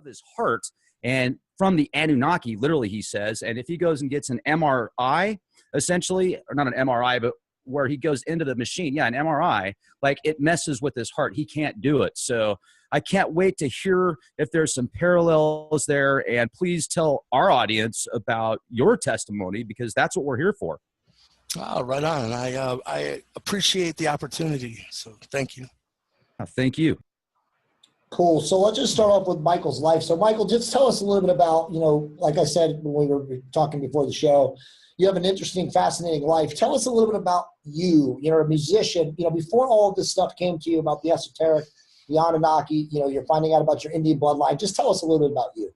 his heart, and from the Anunnaki, literally, he says. And if he goes and gets an MRI, essentially, or not an MRI, but where he goes into the machine, yeah, an MRI, like it messes with his heart. He can't do it. So I can't wait to hear if there's some parallels there. And please tell our audience about your testimony, because that's what we're here for. Oh, right on. I appreciate the opportunity. So thank you. Thank you. Cool. So let's just start off with Michael's life. So Michael, just tell us a little bit about, like I said when we were talking before the show, you have an interesting, fascinating life. Tell us a little bit about you. You're a musician. Before all of this stuff came to you about the esoteric, the Anunnaki, you're finding out about your Indian bloodline. Just tell us a little bit about you.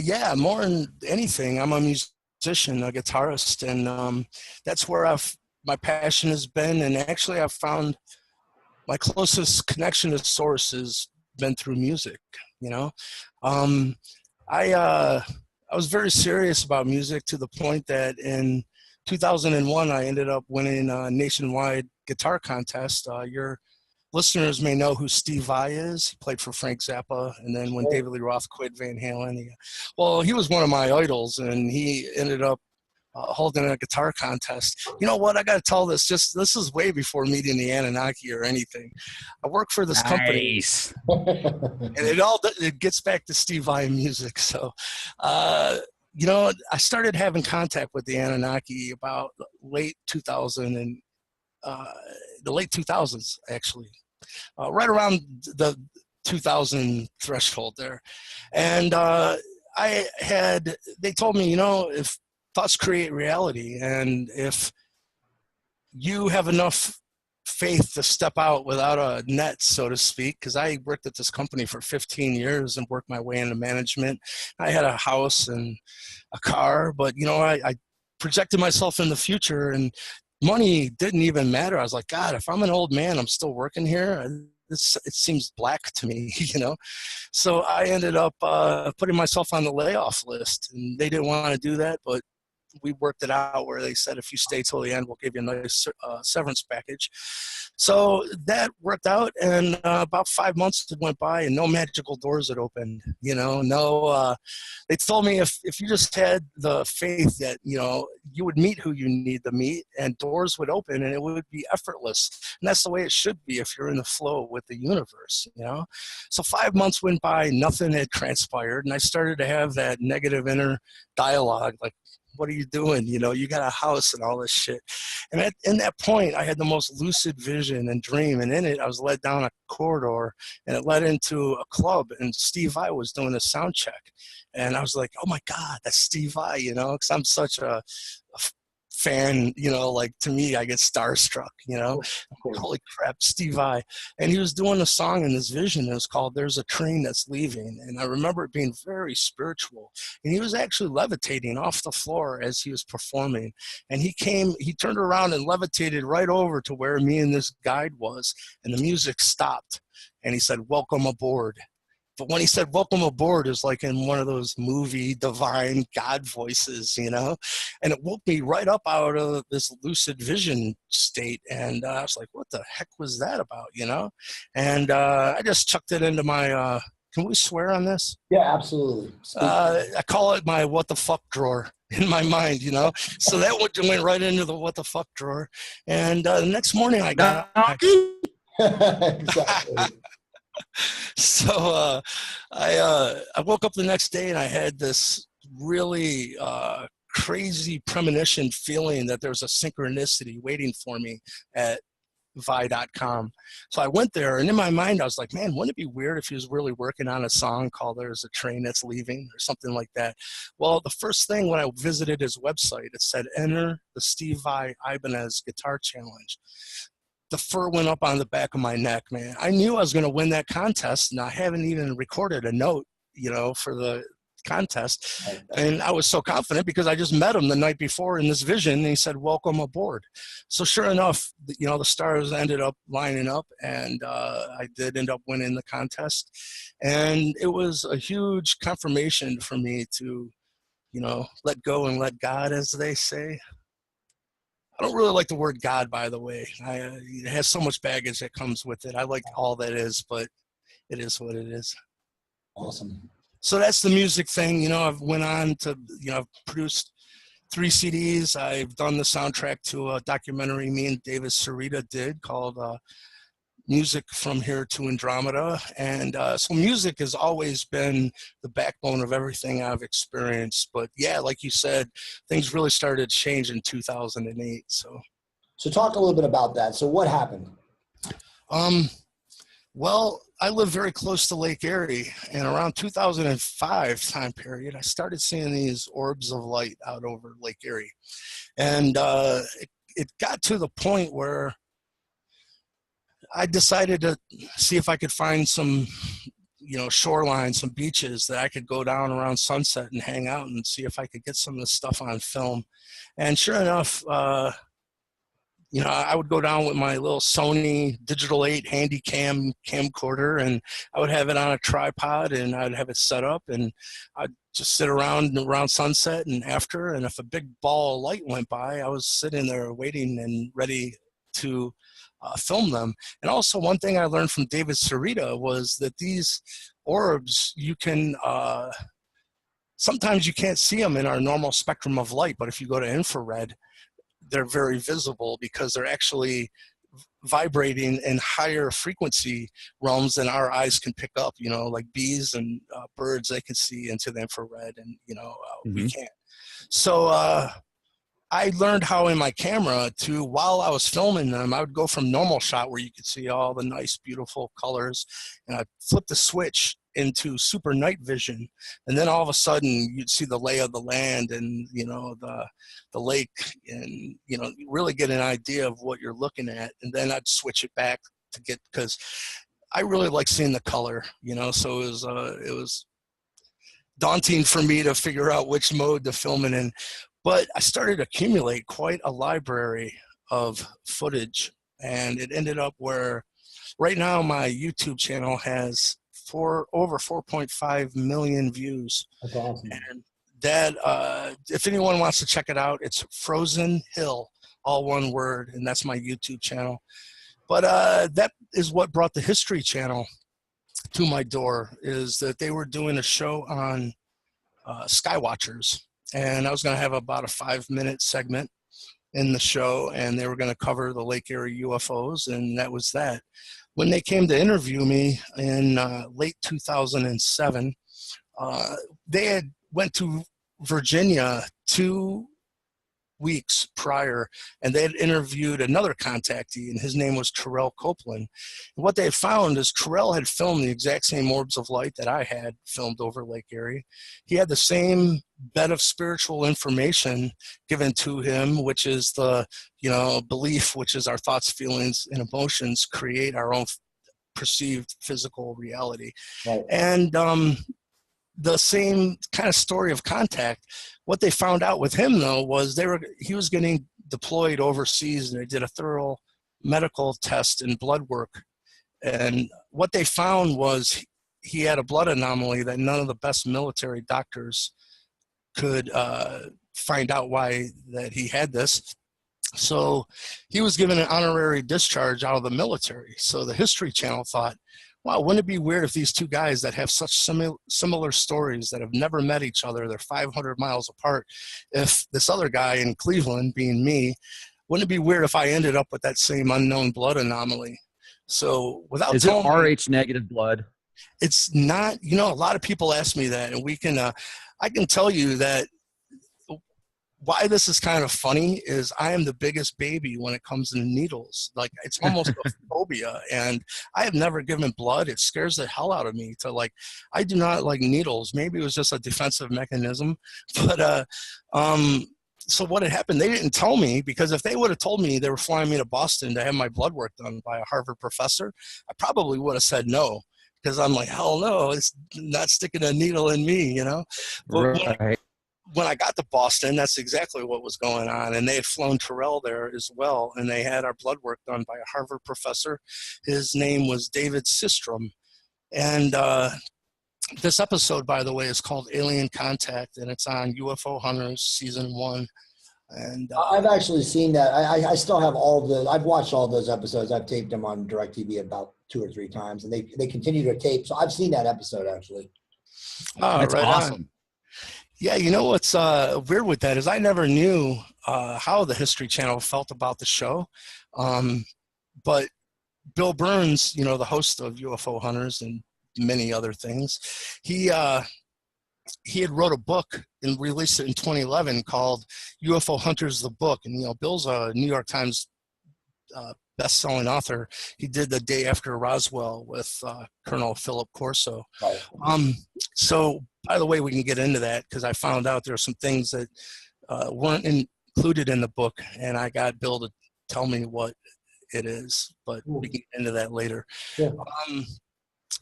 Yeah, more than anything, I'm a musician, a guitarist, and that's where my passion has been. And actually, I've found my closest connection to source has been through music. I was very serious about music to the point that in 2001, I ended up winning a nationwide guitar contest. Your listeners may know who Steve Vai is. He played for Frank Zappa. And then when David Lee Roth quit Van Halen, he was one of my idols, and he ended up holding a guitar contest. You know what? I got to tell this. This is way before meeting the Anunnaki or anything. I work for this company, and it gets back to Steve Vai music. So, I started having contact with the Anunnaki about late 2000 and the late 2000s, actually, right around the 2000 threshold there, and they told me, if thoughts create reality, and if you have enough faith to step out without a net, so to speak, because I worked at this company for 15 years and worked my way into management. I had a house and a car, but I projected myself in the future, and money didn't even matter. I was like, God, if I'm an old man, I'm still working here. It seems black to me, So I ended up putting myself on the layoff list, and they didn't want to do that, but we worked it out where they said, if you stay till the end, we'll give you a nice severance package. So that worked out, and about 5 months went by, and no magical doors had opened. They told me if you just had the faith that you would meet who you need to meet, and doors would open, and it would be effortless. And that's the way it should be if you're in the flow with the universe. So 5 months went by, nothing had transpired, and I started to have that negative inner dialogue, like, what are you doing? You got a house and all this shit. And in that point, I had the most lucid vision and dream. And in it, I was led down a corridor, and it led into a club. And Steve Vai was doing a sound check. And I was like, oh my God, that's Steve Vai, because I'm such a fan, like, to me, I get starstruck, holy crap, Steve Vai. And he was doing a song in this vision. It was called There's a Train That's Leaving. And I remember it being very spiritual. And he was actually levitating off the floor as he was performing. And he turned around and levitated right over to where me and this guide was. And the music stopped. And he said, welcome aboard. But when he said, welcome aboard, is like in one of those movie divine God voices, and it woke me right up out of this lucid vision state. And I was like, what the heck was that about, And I just chucked it into my, can we swear on this? Yeah, absolutely. I call it my what the fuck drawer in my mind, So that went right into the what the fuck drawer. And the next morning I got... Exactly. So I woke up the next day, and I had this really crazy premonition feeling that there's a synchronicity waiting for me at vi.com. So I went there, and in my mind I was like, man, wouldn't it be weird if he was really working on a song called There's a Train That's Leaving or something like that? Well, the first thing when I visited his website, it said, enter the Steve Vai Ibanez Guitar Challenge. The fur went up on the back of my neck, man. I knew I was going to win that contest, and I haven't even recorded a note, for the contest. And I was so confident because I just met him the night before in this vision, and he said, welcome aboard. So sure enough, the stars ended up lining up, and I did end up winning the contest. And it was a huge confirmation for me to, let go and let God, as they say. I don't really like the word God, by the way. It has so much baggage that comes with it. I like all that is, but it is what it is. Awesome. So that's the music thing. You know, I've went on to, you know, I've produced 3 CDs. I've done the soundtrack to a documentary me and David Sarita did called Music from Here to Andromeda. And so music has always been the backbone of everything I've experienced. But yeah, like you said, things really started to change in 2008. So talk a little bit about that. So what happened? Well, I live very close to Lake Erie, and around 2005 time period, I started seeing these orbs of light out over Lake Erie. And it got to the point where I decided to see if I could find some, you know, shoreline, some beaches that I could go down around sunset and hang out and see if I could get some of this stuff on film. And sure enough, you know, I would go down with my little Sony Digital 8 handy camcorder, and I would have it on a tripod, and I'd have it set up, and I'd just sit around sunset and after, and if a big ball of light went by, I was sitting there waiting and ready to film them. And also one thing I learned from David Sarita was that these orbs, you can, sometimes you can't see them in our normal spectrum of light, but if you go to infrared, they're very visible because they're actually vibrating in higher frequency realms than our eyes can pick up, you know, like bees and birds, they can see into the infrared, and, you know, we can't. So I learned how in my camera to, while I was filming them, I would go from normal shot where you could see all the nice, beautiful colors, and I'd flip the switch into super night vision, and then all of a sudden you'd see the lay of the land and, you know, the lake, and, you know, really get an idea of what you're looking at. And then I'd switch it back to get, because I really like seeing the color, you know, so it was daunting for me to figure out which mode to film it in. But I started to accumulate quite a library of footage, and it ended up where right now my YouTube channel has over 4.5 million views. That's awesome. And that, if anyone wants to check it out, it's Frozen Hill, all one word, and that's my YouTube channel. But that is what brought the History Channel to my door, is that they were doing a show on Skywatchers. And I was going to have about a 5-minute segment in the show, and they were going to cover the Lake Erie UFOs, and that was that. When they came to interview me in late 2007, they had went to Virginia 2 weeks prior, and they had interviewed another contactee, and his name was Terrell Copeland. And what they had found is Terrell had filmed the exact same orbs of light that I had filmed over Lake Erie. He had the same bed of spiritual information given to him, which is the, you know, belief, which is our thoughts, feelings, and emotions create our own perceived physical reality. Right. And the same kind of story of contact. What they found out with him, though, was he was getting deployed overseas, and they did a thorough medical test and blood work. And what they found was he had a blood anomaly that none of the best military doctors could find out why that he had this. So he was given an honorary discharge out of the military. So the History Channel thought, wow, wouldn't it be weird if these two guys that have such similar stories, that have never met each other, they're 500 miles apart, if this other guy in Cleveland, being me, wouldn't it be weird if I ended up with that same unknown blood anomaly? So without Is it RH negative blood? It's not, you know, a lot of people ask me that, and we can, I can tell you that why this is kind of funny is I am the biggest baby when it comes to needles. Like, it's almost a phobia, and I have never given blood. It scares the hell out of me to, like, I do not like needles. Maybe it was just a defensive mechanism, but so what had happened, they didn't tell me, because if they would have told me they were flying me to Boston to have my blood work done by a Harvard professor, I probably would have said no, because I'm like, hell no, it's not sticking a needle in me, you know? But right. when I got to Boston, that's exactly what was going on. And they had flown Terrell there as well. And they had our blood work done by a Harvard professor. His name was David Systrom. And this episode, by the way, is called Alien Contact, and it's on UFO Hunters Season 1. And I've actually seen that. I still have I've watched all those episodes. I've taped them on DirecTV about 2 or 3 times, and they continue to tape. So I've seen that episode, actually. Oh, That's right awesome. on. Yeah, you know what's weird with that is I never knew how the History Channel felt about the show. But Bill Burns, you know, the host of UFO Hunters and many other things, he had wrote a book and released it in 2011 called UFO Hunters the Book. And, you know, Bill's a New York Times best-selling author. He did The Day After Roswell with Colonel Philip Corso. Right. So, by the way, we can get into that because I found out there are some things that weren't included in the book, and I got Bill to tell me what it is, but we can get into that later. Yeah.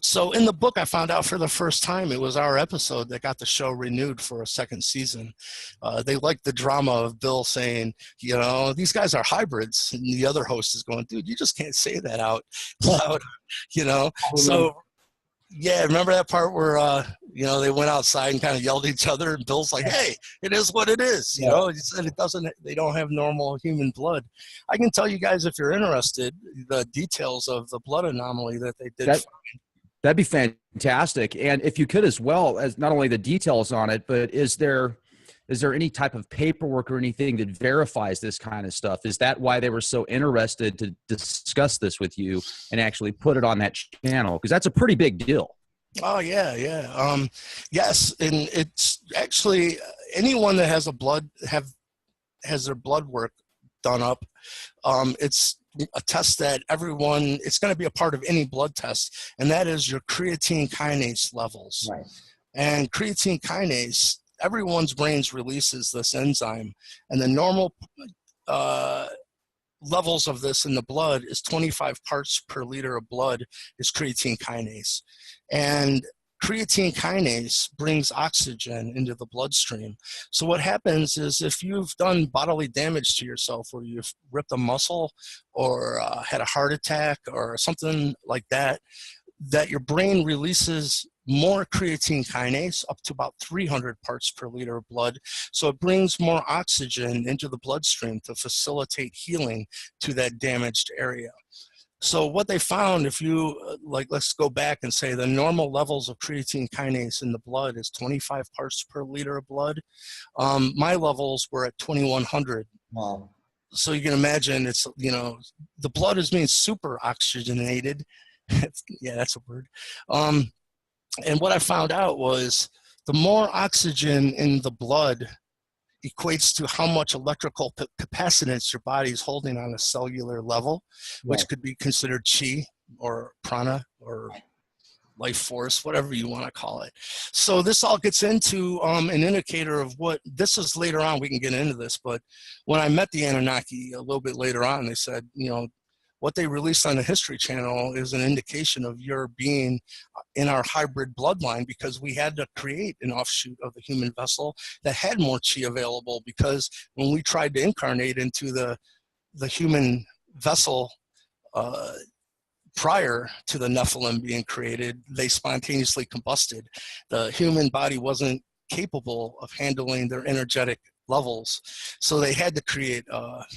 So in the book, I found out for the first time it was our episode that got the show renewed for a second season. They liked the drama of Bill saying, you know, these guys are hybrids. And the other host is going, dude, you just can't say that out loud, you know? So, yeah, remember that part where, you know, they went outside and kind of yelled at each other and Bill's like, hey, it is what it is. You know, he said they don't have normal human blood. I can tell you guys, if you're interested, the details of the blood anomaly that they did find. That'd be fantastic. And if you could, as well as not only the details on it, but is there any type of paperwork or anything that verifies this kind of stuff? Is that why they were so interested to discuss this with you and actually put it on that channel? Because that's a pretty big deal. Oh, yeah. Yes. And it's actually anyone that has has their blood work done up. It's a test that it's going to be a part of any blood test, and that is your creatine kinase levels. Right. And creatine kinase, everyone's brains releases this enzyme, and the normal levels of this in the blood is 25 parts per liter of blood is creatine kinase. And creatine kinase brings oxygen into the bloodstream. So what happens is if you've done bodily damage to yourself, or you've ripped a muscle or had a heart attack or something like that, that your brain releases more creatine kinase, up to about 300 parts per liter of blood. So it brings more oxygen into the bloodstream to facilitate healing to that damaged area. So what they found, if you, let's go back and say the normal levels of creatine kinase in the blood is 25 parts per liter of blood. My levels were at 2,100. Wow. So you can imagine it's, you know, the blood is being super oxygenated. Yeah, that's a word. And what I found out was the more oxygen in the blood equates to how much electrical capacitance your body is holding on a cellular level, which could be considered chi or prana or life force, whatever you want to call it. So this all gets into an indicator of what this is later on. We can get into this, but when I met the Anunnaki a little bit later on, they said, you know, what they released on the History Channel is an indication of your being in our hybrid bloodline, because we had to create an offshoot of the human vessel that had more chi available, because when we tried to incarnate into the human vessel prior to the Nephilim being created, they spontaneously combusted. The human body wasn't capable of handling their energetic levels, so they had to create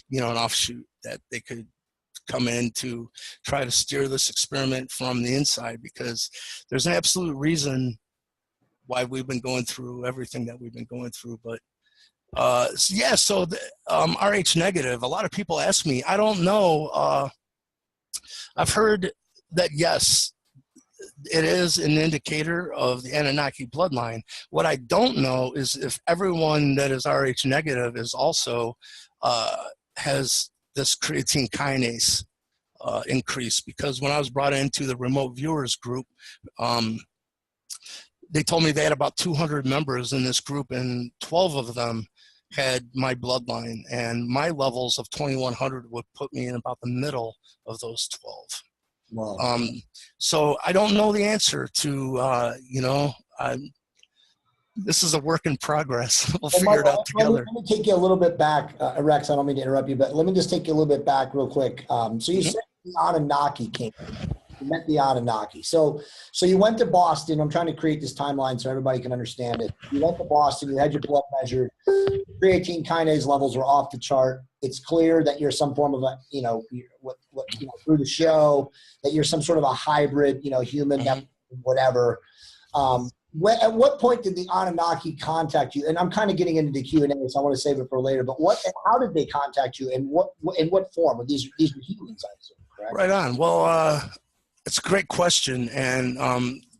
you know, an offshoot that they could come in to try to steer this experiment from the inside, because there's an absolute reason why we've been going through everything that we've been going through. But yeah, so the, RH negative, a lot of people ask me, I don't know, I've heard that yes, it is an indicator of the Anunnaki bloodline. What I don't know is if everyone that is RH negative is also has this creatine kinase increase, because when I was brought into the remote viewers group, they told me they had about 200 members in this group, and 12 of them had my bloodline, and my levels of 2,100 would put me in about the middle of those 12. Wow. So I don't know the answer to, you know, this is a work in progress. We'll figure it out together. Let me take you a little bit back, Rex. I don't mean to interrupt you, but let me just take you a little bit back real quick. So you said the Anunnaki came. You met the Anunnaki. So you went to Boston. I'm trying to create this timeline so everybody can understand it. You went to Boston. You had your blood measured. Creatine kinase levels were off the chart. It's clear that you're some form of a, you know, through the show, that you're some sort of a hybrid, you know, human, whatever. at what point did the Anunnaki contact you? And I'm kind of getting into the Q&A, so I want to save it for later. But how did they contact you, and in what form? These were humans, I assume, correct? Right on. Well, it's a great question. And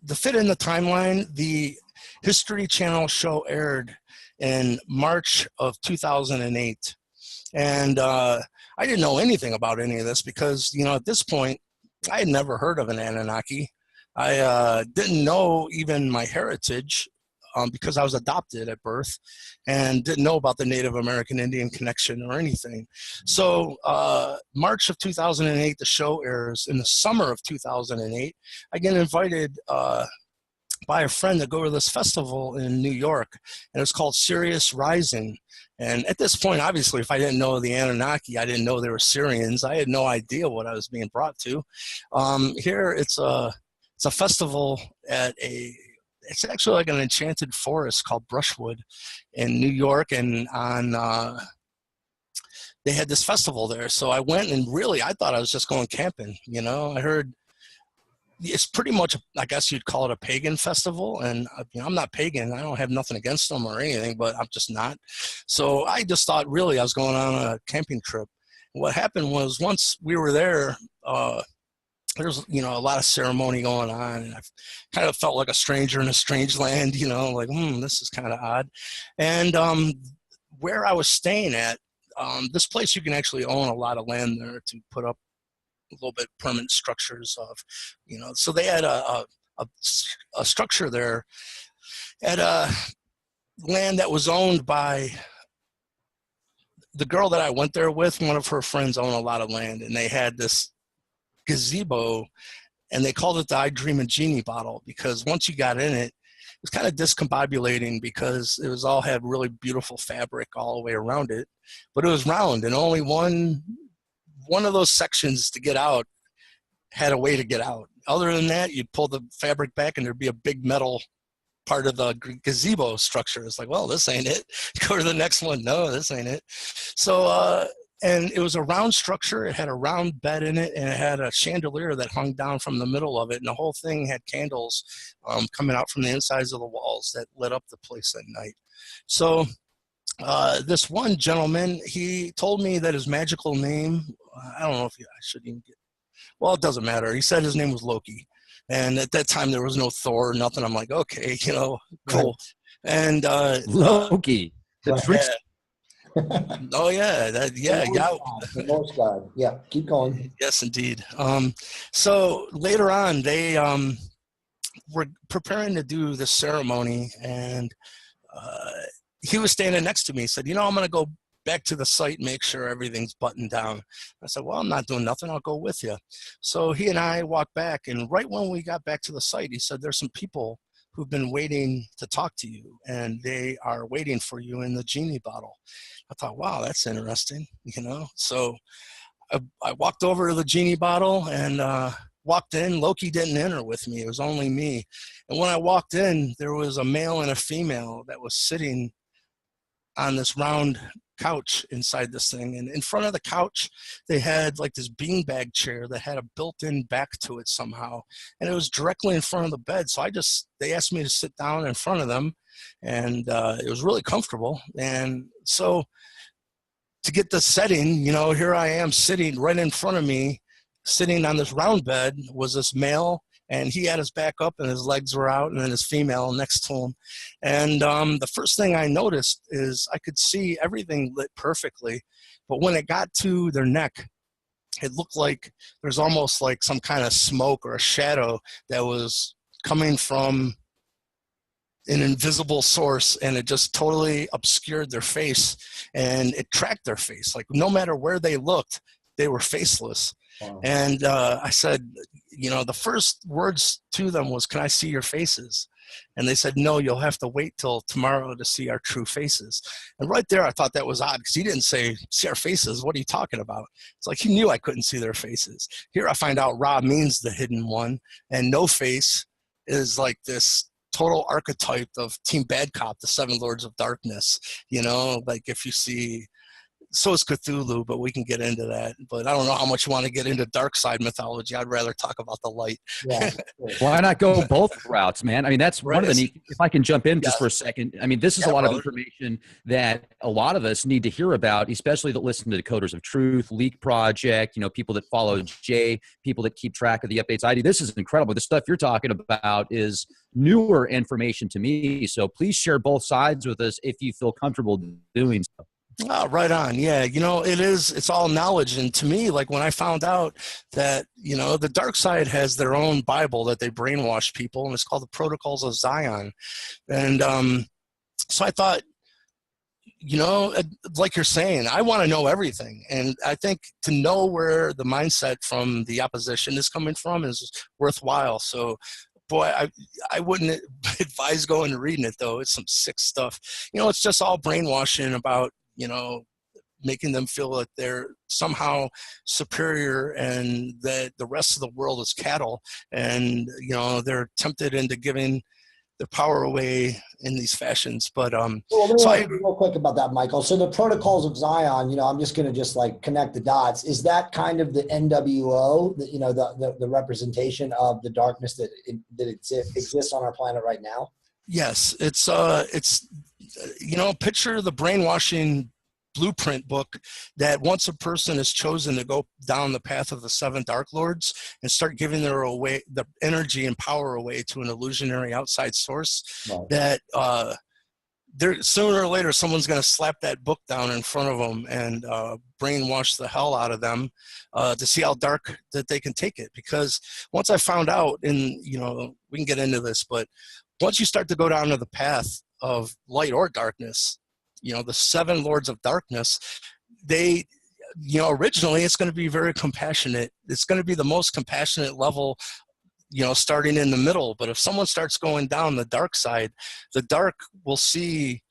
to fit in the timeline, the History Channel show aired in March of 2008. And I didn't know anything about any of this because, at this point, I had never heard of an Anunnaki. I didn't know even my heritage because I was adopted at birth and didn't know about the Native American Indian connection or anything. So March of 2008, the show airs. In the summer of 2008, I get invited by a friend to go to this festival in New York, and it's called Sirius Rising. And at this point, obviously, if I didn't know the Anunnaki, I didn't know they were Syrians. I had no idea what I was being brought to. Here, it's a festival it's actually like an enchanted forest called Brushwood in New York, and they had this festival there. So I went, and really, I thought I was just going camping. I heard it's pretty much, I guess you'd call it a pagan festival, and I'm not pagan. I don't have nothing against them or anything, but I'm just not. So I just thought really I was going on a camping trip. What happened was once we were there, there's a lot of ceremony going on, and I kind of felt like a stranger in a strange land. Like this is kind of odd. And where I was staying at, this place you can actually own a lot of land there to put up a little bit permanent structures of, so they had a structure there at a land that was owned by the girl that I went there with. One of her friends owned a lot of land, and they had this gazebo, and they called it the I Dream a Genie bottle because once you got in it, it was kind of discombobulating because it was all had really beautiful fabric all the way around it, but it was round, and only one of those sections to get out had a way to get out. Other than that, you'd pull the fabric back and there'd be a big metal part of the gazebo structure. It's like, well, this ain't it. Go to the next one. No, this ain't it. So, and it was a round structure. It had a round bed in it, and it had a chandelier that hung down from the middle of it. And the whole thing had candles coming out from the insides of the walls that lit up the place at night. So this one gentleman, he told me that his magical name, I don't know if I should even get, well, it doesn't matter. He said his name was Loki. And at that time, there was no Thor or nothing. I'm like, okay, cool. Right. And Loki, the trickster. Oh, yeah. The Norse god. Yeah, keep going. Yes, indeed. So later on, they were preparing to do the ceremony, and he was standing next to me. He said, I'm going to go back to the site and make sure everything's buttoned down. I said, well, I'm not doing nothing. I'll go with you. So he and I walked back, and right when we got back to the site, he said, there's some people who've been waiting to talk to you, and they are waiting for you in the genie bottle. I thought, wow, that's interesting, So I walked over to the genie bottle and walked in. Loki didn't enter with me. It was only me. And when I walked in, there was a male and a female that was sitting on this round couch inside this thing, and in front of the couch they had like this beanbag chair that had a built-in back to it somehow, and it was directly in front of the bed. So they asked me to sit down in front of them, and it was really comfortable. And so to get the setting, here I am sitting right in front of me, sitting on this round bed was this male, and he had his back up and his legs were out, and then his female next to him. And the first thing I noticed is I could see everything lit perfectly, but when it got to their neck, it looked like there's almost like some kind of smoke or a shadow that was coming from an invisible source, and it just totally obscured their face, and it tracked their face. Like no matter where they looked, they were faceless. Wow. And I said, the first words to them was, can I see your faces? And they said, no, you'll have to wait till tomorrow to see our true faces. And right there, I thought that was odd because he didn't say, see our faces. What are you talking about? It's like he knew I couldn't see their faces. Here I find out Ra means the hidden one, and no face is like this total archetype of Team Bad Cop, the Seven Lords of Darkness. Like if you see so is Cthulhu, but we can get into that. But I don't know how much you want to get into dark side mythology. I'd rather talk about the light. Yeah. Why not go both routes, man? I mean, that's Right. one of the neat, if I can jump in just Yeah. for a second. I mean, this is Yeah, a lot brother. of information that a lot of us need to hear about, especially that listen to Decoders of Truth, Leak Project, you know, people that follow Jay, people that keep track of the updates I do. This is incredible. The stuff you're talking about is newer information to me. So please share both sides with us if you feel comfortable doing so. Oh, right on. Yeah. You know, it's all knowledge. And to me, like when I found out that, you know, the dark side has their own Bible that they brainwash people, and it's called the Protocols of Zion. And so I thought, you know, like you're saying, I want to know everything. And I think to know where the mindset from the opposition is coming from is worthwhile. So, boy, I wouldn't advise going and reading it, though. It's some sick stuff. You know, it's just all brainwashing about, you know, making them feel that they're somehow superior and that the rest of the world is cattle. And, you know, they're tempted into giving their power away in these fashions. But well, let me ask you real quick about that, Michael. So the Protocols of Zion, you know, I'm just going to just like connect the dots. Is that kind of the NWO, you know, the representation of the darkness that exists on our planet right now? Yes, it's you know, picture the brainwashing blueprint book that once a person is chosen to go down the path of the seven dark lords and start giving their energy and power away to an illusionary outside source, right, that there sooner or later someone's going to slap that book down in front of them and brainwash the hell out of them to see how dark that they can take it. Because once I found out, and you know, we can get into this, but once you start to go down to the path of light or darkness, you know, the seven lords of darkness, they, you know, originally it's going to be very compassionate. It's going to be the most compassionate level, you know, starting in the middle. But if someone starts going down the dark side, the dark will see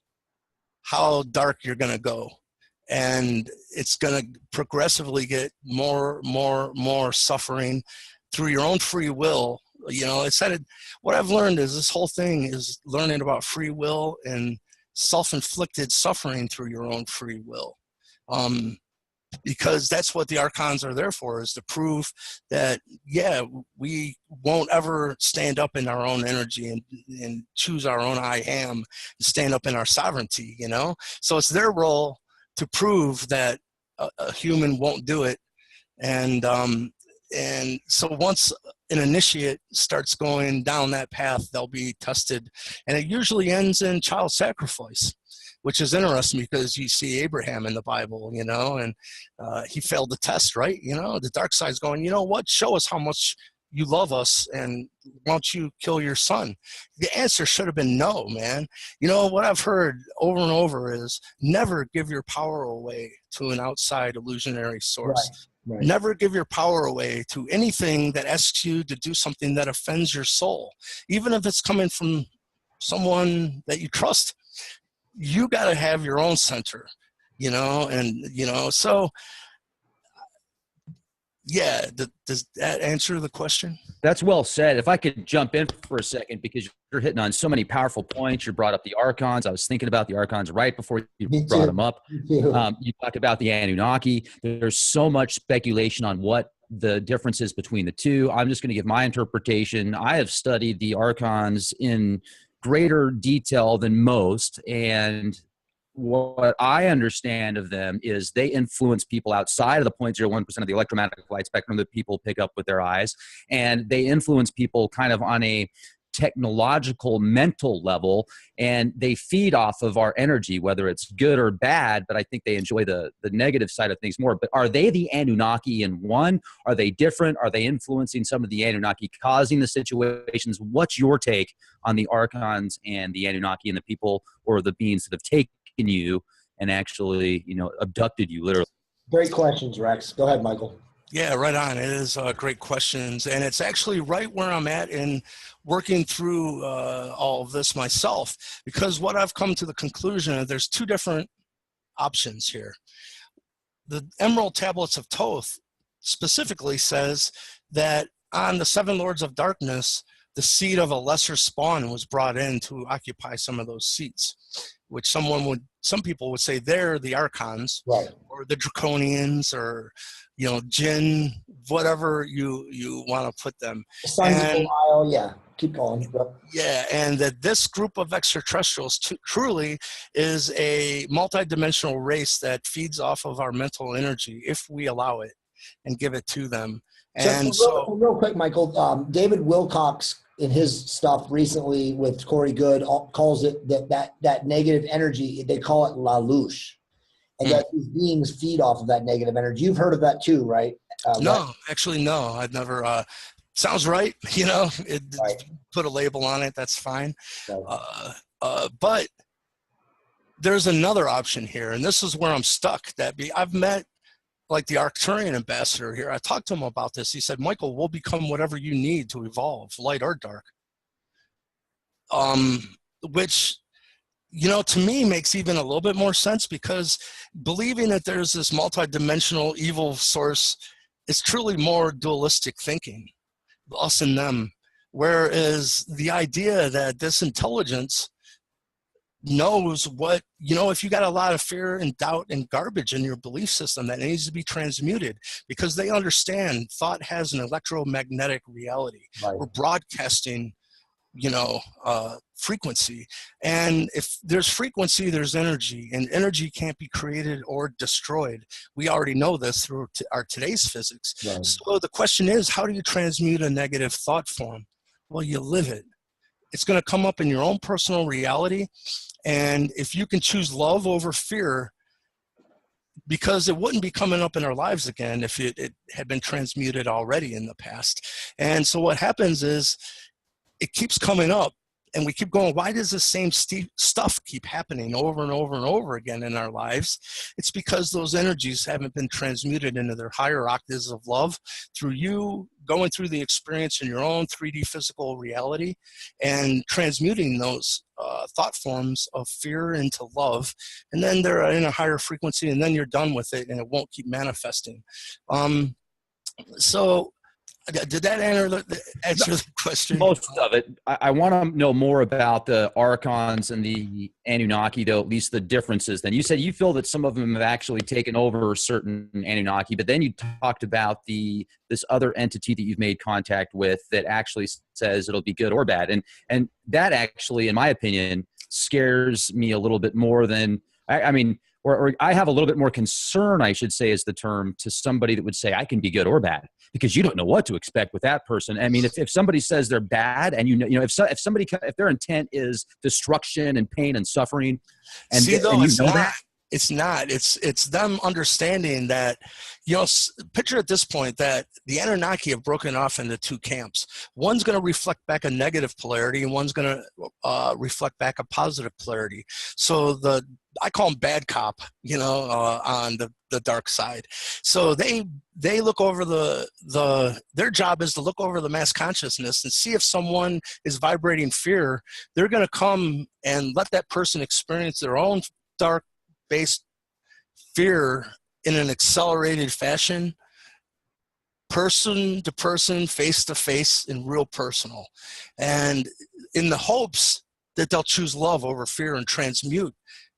how dark you're going to go. And it's going to progressively get more suffering through your own free will. You know, what I've learned is this whole thing is learning about free will and self-inflicted suffering through your own free will. Because that's what the archons are there for, is to prove that, yeah, we won't ever stand up in our own energy and choose our own I am, and stand up in our sovereignty, you know? So it's their role to prove that a human won't do it. And so once an initiate starts going down that path, they'll be tested. And it usually ends in child sacrifice, which is interesting because you see Abraham in the Bible, you know, and he failed the test, right? You know, the dark side's going, you know what, show us how much you love us and why don't you kill your son? The answer should have been no, man. You know, what I've heard over and over is never give your power away to an outside illusionary source. Right. Right. Never give your power away to anything that asks you to do something that offends your soul, even if it's coming from someone that you trust. You got to have your own center, you know, and, you know, so yeah, does that answer the question? That's well said. If I could jump in for a second, because you're hitting on so many powerful points. You brought up the archons. I was thinking about the archons right before you brought them up. You talked about the Anunnaki. There's so much speculation on what the differences between the two. I'm just going to give my interpretation. I have studied the archons in greater detail than most, and what I understand of them is they influence people outside of the 0.01% of the electromagnetic light spectrum that people pick up with their eyes. And they influence people kind of on a technological, mental level, and they feed off of our energy, whether it's good or bad, but I think they enjoy the negative side of things more. But are they the Anunnaki in one? Are they different? Are they influencing some of the Anunnaki, causing the situations? What's your take on the archons and the Anunnaki and the people or the beings that have taken you and actually, you know, abducted you literally? Great questions, Rex. Go ahead, Michael. Yeah, right on. It is great questions. And it's actually right where I'm at in working through all of this myself, because what I've come to the conclusion is there's two different options here. The Emerald Tablets of Thoth specifically says that on the seven lords of darkness, the seed of a lesser spawn was brought in to occupy some of those seats. which some people would say they're the archons, Right. or the draconians, or, you know, jinn, whatever you want to put them. Sons of Belial, yeah. Keep going. Yep. Yeah, and that this group of extraterrestrials truly is a multidimensional race that feeds off of our mental energy if we allow it and give it to them. And so real quick, Michael, David Wilcox in his stuff recently with Corey Good calls it that negative energy, they call it la louche. And that these beings feed off of that negative energy. You've heard of that too, right? No, actually, no. I've never, sounds right. You know, Right. Put a label on it. That's fine. Right. But there's another option here. And this is where I'm stuck. I've met like the Arcturian ambassador here. I talked to him about this. He said, Michael, we'll become whatever you need to evolve, light or dark. Which, you know, to me makes even a little bit more sense, because believing that there's this multidimensional evil source is truly more dualistic thinking, us and them. Whereas the idea that this intelligence knows what, you know, if you got a lot of fear and doubt and garbage in your belief system, that needs to be transmuted, because they understand thought has an electromagnetic reality. Right. We're broadcasting, you know, frequency. And if there's frequency, there's energy, and energy can't be created or destroyed. We already know this through our today's physics. Right. So the question is, how do you transmute a negative thought form? Well, you live it. It's going to come up in your own personal reality. And if you can choose love over fear, because it wouldn't be coming up in our lives again if it had been transmuted already in the past. And so what happens is it keeps coming up, and we keep going, why does the same stuff keep happening over and over and over again in our lives? It's because those energies haven't been transmuted into their higher octaves of love through you going through the experience in your own 3D physical reality and transmuting those thought forms of fear into love. And then they're in a higher frequency, and then you're done with it, and it won't keep manifesting. So did that answer the question? Most of it. I want to know more about the Archons and the Anunnaki, though, at least the differences. Then you said you feel that some of them have actually taken over certain Anunnaki, but then you talked about this other entity that you've made contact with that actually says it'll be good or bad. And that actually, in my opinion, scares me a little bit more than, I mean, or I have a little bit more concern, I should say, is the term, to somebody that would say I can be good or bad, because you don't know what to expect with that person. I mean, if somebody says they're bad, and you know, if their intent is destruction and pain and suffering, and, See, though, and you it's know not. that. It's not. It's them understanding that, you know, picture at this point that the Anunnaki have broken off into two camps. One's going to reflect back a negative polarity, and one's going to reflect back a positive polarity. So I call them bad cop, you know, on the dark side. So they look over their job is to look over the mass consciousness and see if someone is vibrating fear. They're going to come and let that person experience their own dark-based fear in an accelerated fashion, person to person, face to face, and real personal. And in the hopes that they'll choose love over fear and transmute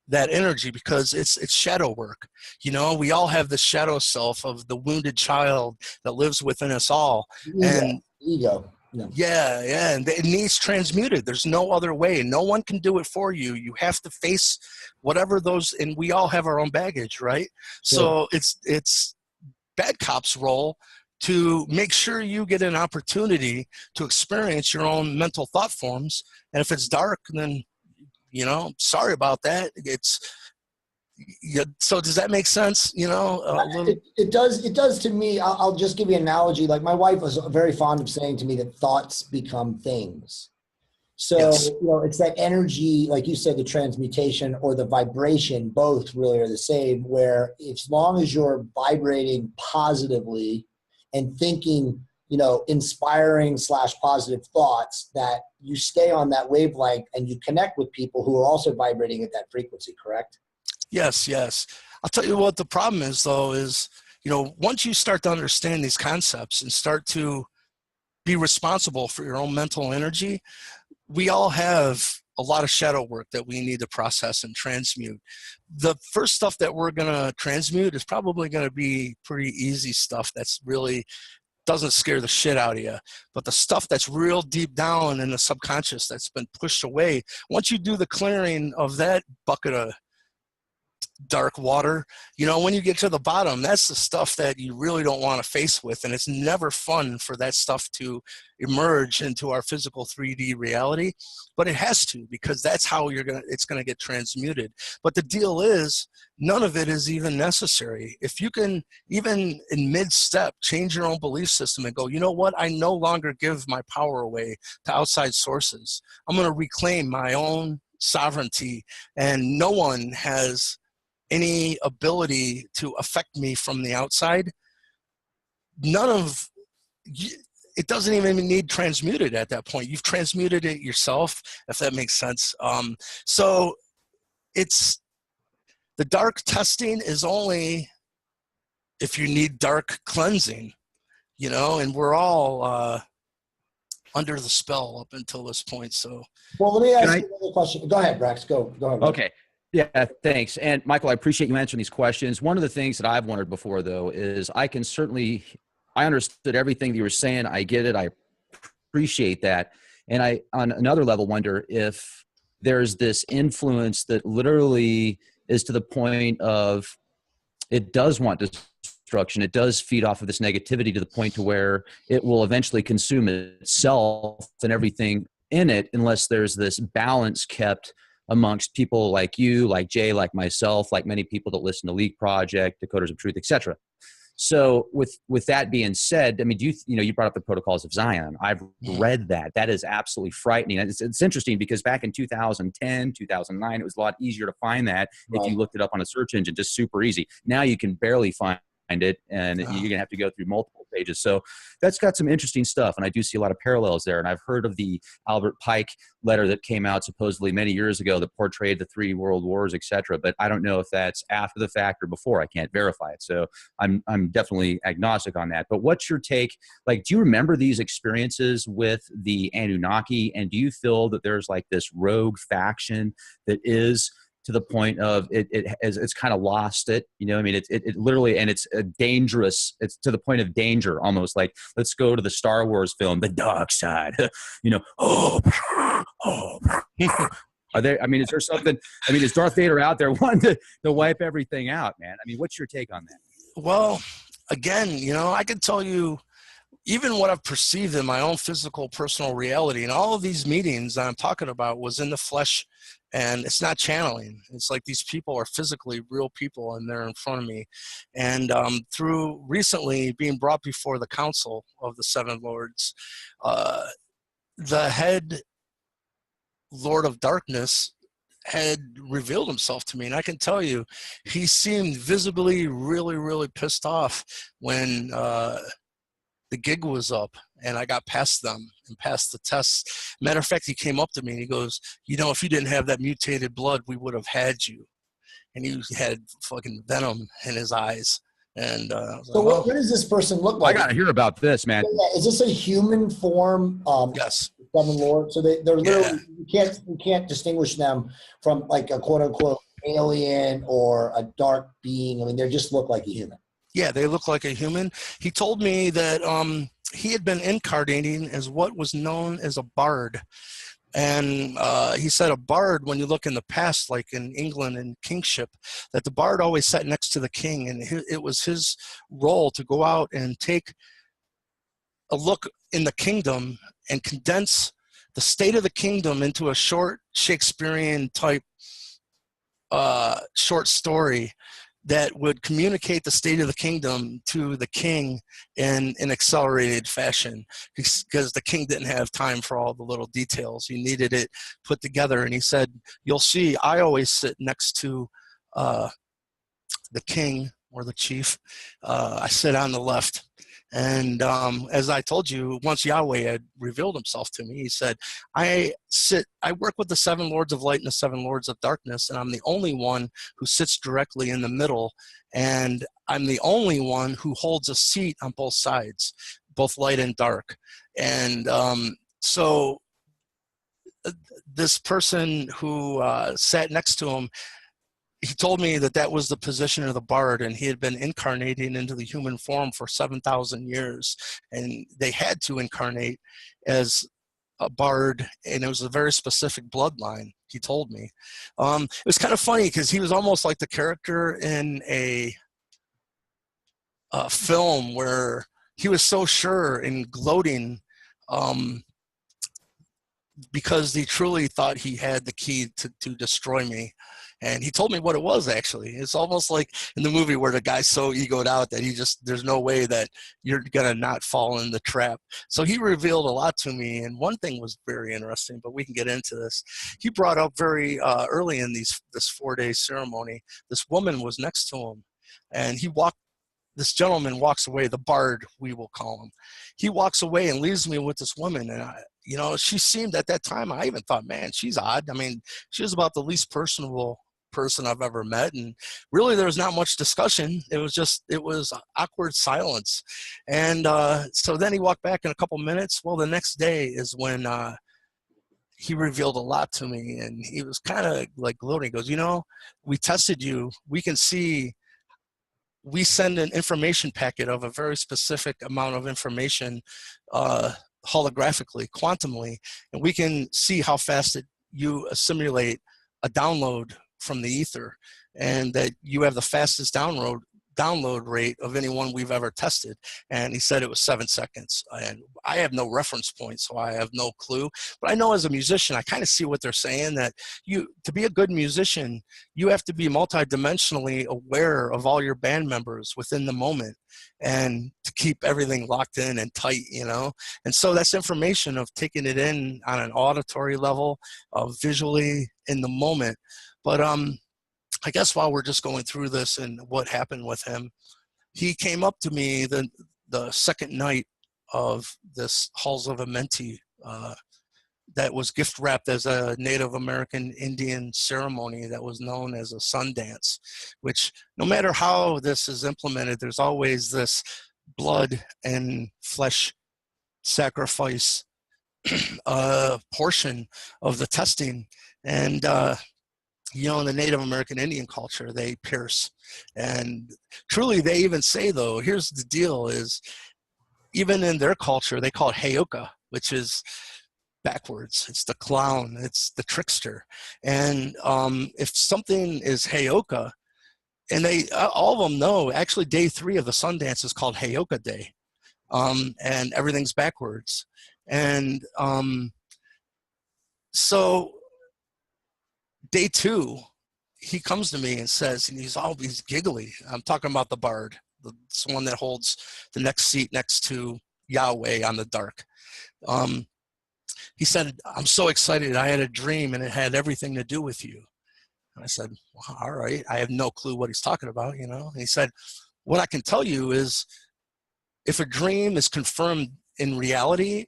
that energy, because it's shadow work. You know, we all have the shadow self of the wounded child that lives within us all. And ego. Yeah, and it needs transmuted. There's no other way. No one can do it for you. You have to face whatever those, and we all have our own baggage, right? So it's bad cop's role to make sure you get an opportunity to experience your own mental thought forms. And if it's dark, then, you know, sorry about that. So does that make sense? You know, It does to me. I'll just give you an analogy. Like, my wife was very fond of saying to me that thoughts become things. So, yes. You know, it's that energy, like you said, the transmutation or the vibration, both really are the same, where as long as you're vibrating positively and thinking, you know, inspiring / positive thoughts, that you stay on that wavelength and you connect with people who are also vibrating at that frequency, correct? Yes. I'll tell you what the problem is, though, is, you know, once you start to understand these concepts and start to be responsible for your own mental energy, we all have a lot of shadow work that we need to process and transmute. The first stuff that we're going to transmute is probably going to be pretty easy stuff that's really doesn't scare the shit out of you. But the stuff that's real deep down in the subconscious that's been pushed away, once you do the clearing of that bucket of dark water, you know, when you get to the bottom, that's the stuff that you really don't want to face with, and it's never fun for that stuff to emerge into our physical 3D reality, but it has to, because that's how it's gonna get transmuted. But the deal is, none of it is even necessary. If you can, even in mid-step, change your own belief system and go, you know what, I no longer give my power away to outside sources. I'm going to reclaim my own sovereignty, and no one has any ability to affect me from the outside. It doesn't even need transmuted at that point. You've transmuted it yourself, if that makes sense. So it's, the dark testing is only if you need dark cleansing, you know, and we're all under the spell up until this point. So, well, let me ask you another question. Go ahead, Brax. Go ahead. Okay. Yeah, thanks. And Michael, I appreciate you answering these questions. One of the things that I've wondered before, though, is I understood everything that you were saying. I get it. I appreciate that. And I, on another level, wonder if there's this influence that literally is to the point of it does want destruction. It does feed off of this negativity to the point to where it will eventually consume itself and everything in it, unless there's this balance kept amongst people like you, like Jay, like myself, like many people that listen to Leak Project, Decoders of Truth, etc. So with that being said, I mean, you brought up the Protocols of Zion. I've read that. That is absolutely frightening. It's interesting because back in 2010, 2009, it was a lot easier to find that if you looked it up on a search engine, just super easy. Now you can barely find it, and you're going to have to go through multiple pages. So that's got some interesting stuff, and I do see a lot of parallels there. And I've heard of the Albert Pike letter that came out supposedly many years ago that portrayed the 3 world wars, etc. But I don't know if that's after the fact or before. I can't verify it. So I'm definitely agnostic on that. But what's your take? Like, do you remember these experiences with the Anunnaki? And do you feel that there's like this rogue faction that is to the point of it's kind of lost it, you know? I mean, it literally, and it's a dangerous. It's to the point of danger, almost like, let's go to the Star Wars film, The Dark Side. You know, are there? I mean, is there something? I mean, is Darth Vader out there wanting to wipe everything out, man? I mean, what's your take on that? Well, again, you know, I can tell you, even what I've perceived in my own physical, personal reality, and all of these meetings that I'm talking about was in the flesh, and it's not channeling. It's like these people are physically real people, and they're in front of me. And through recently being brought before the council of the 7 lords, the head Lord of Darkness had revealed himself to me, and I can tell you, he seemed visibly really, really pissed off when the gig was up and I got past them and passed the tests. Matter of fact, he came up to me and he goes, you know, if you didn't have that mutated blood, we would have had you. And he had fucking venom in his eyes. And so what does this person look like? I got to hear about this, man. Is this a human form? Yes. 7 lords. So they're literally, you can't distinguish them from like a quote unquote alien or a dark being. I mean, they just look like a human. Yeah, they look like a human. He told me that he had been incarnating as what was known as a bard. And he said a bard, when you look in the past, like in England and kingship, that the bard always sat next to the king. And it was his role to go out and take a look in the kingdom and condense the state of the kingdom into a short Shakespearean type short story that would communicate the state of the kingdom to the king in an accelerated fashion, because the king didn't have time for all the little details. He needed it put together. And he said, you'll see, I always sit next to the king or the chief. I sit on the left. And as I told you, once Yahweh had revealed himself to me, he said, I work with the 7 lords of light and the 7 lords of darkness, and I'm the only one who sits directly in the middle, and I'm the only one who holds a seat on both sides, both light and dark. And so this person who sat next to him, he told me that that was the position of the bard, and he had been incarnating into the human form for 7,000 years, and they had to incarnate as a bard, and it was a very specific bloodline, he told me. It was kind of funny because he was almost like the character in a film where he was so sure and gloating because he truly thought he had the key to destroy me. And he told me what it was, actually. It's almost like in the movie where the guy's so egoed out that there's no way that you're going to not fall in the trap. So he revealed a lot to me. And one thing was very interesting, but we can get into this. He brought up very early in this 4-day ceremony, this woman was next to him. And this gentleman walks away, the bard, we will call him. He walks away and leaves me with this woman. And she seemed at that time, I even thought, man, she's odd. I mean, she was about the least personable person I've ever met. And really, there was not much discussion. It was awkward silence. And so then he walked back in a couple minutes. Well, the next day is when he revealed a lot to me. And he was kind of like gloating. He goes, we tested you. We can see. We send an information packet of a very specific amount of information holographically, quantumly, and we can see how fast you assimilate a download from the ether, and that you have the fastest download rate of anyone we've ever tested. And he said it was 7 seconds. And I have no reference point, so I have no clue. But I know as a musician, I kind of see what they're saying, that to be a good musician, you have to be multidimensionally aware of all your band members within the moment, and to keep everything locked in and tight, And so that's information of taking it in on an auditory level, visually in the moment. But I guess while we're just going through this and what happened with him, he came up to me the second night of this Halls of Amenti that was gift wrapped as a Native American Indian ceremony that was known as a sun dance, which no matter how this is implemented, there's always this blood and flesh sacrifice portion of the testing. And in the Native American Indian culture, they pierce. And truly, they even say, though, here's the deal, is even in their culture, they call it heyoka, which is backwards. It's the clown. It's the trickster. And if something is heyoka, and all of them know, actually, day 3 of the Sundance is called Heyoka Day. And everything's backwards. And so day 2, he comes to me and says, and he's giggly. I'm talking about the bard, the one that holds the next seat next to Yahweh on the dark. He said, I'm so excited. I had a dream and it had everything to do with you. And I said, well, all right. I have no clue what he's talking about, And he said, what I can tell you is if a dream is confirmed in reality,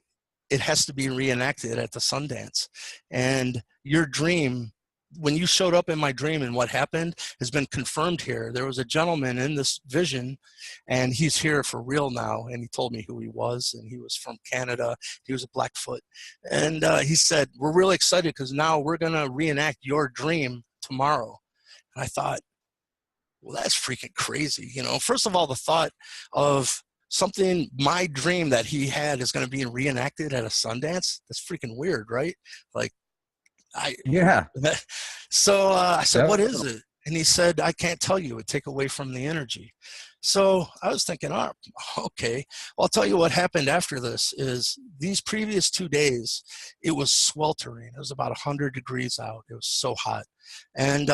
it has to be reenacted at the Sundance. And your dream, when you showed up in my dream and what happened, has been confirmed here. There was a gentleman in this vision, and he's here for real now. And he told me who he was, and he was from Canada. He was a Blackfoot. And he said, we're really excited because now we're going to reenact your dream tomorrow. And I thought, well, that's freaking crazy. First of all, the thought of my dream that he had is going to be reenacted at a Sundance, that's freaking weird, right? Like, yeah. So I said, what is it? And he said, I can't tell you. It take away from the energy. So I was thinking, oh, okay. Well, I'll tell you what happened after this is these previous 2 days, it was sweltering. It was about 100 degrees out. It was so hot. And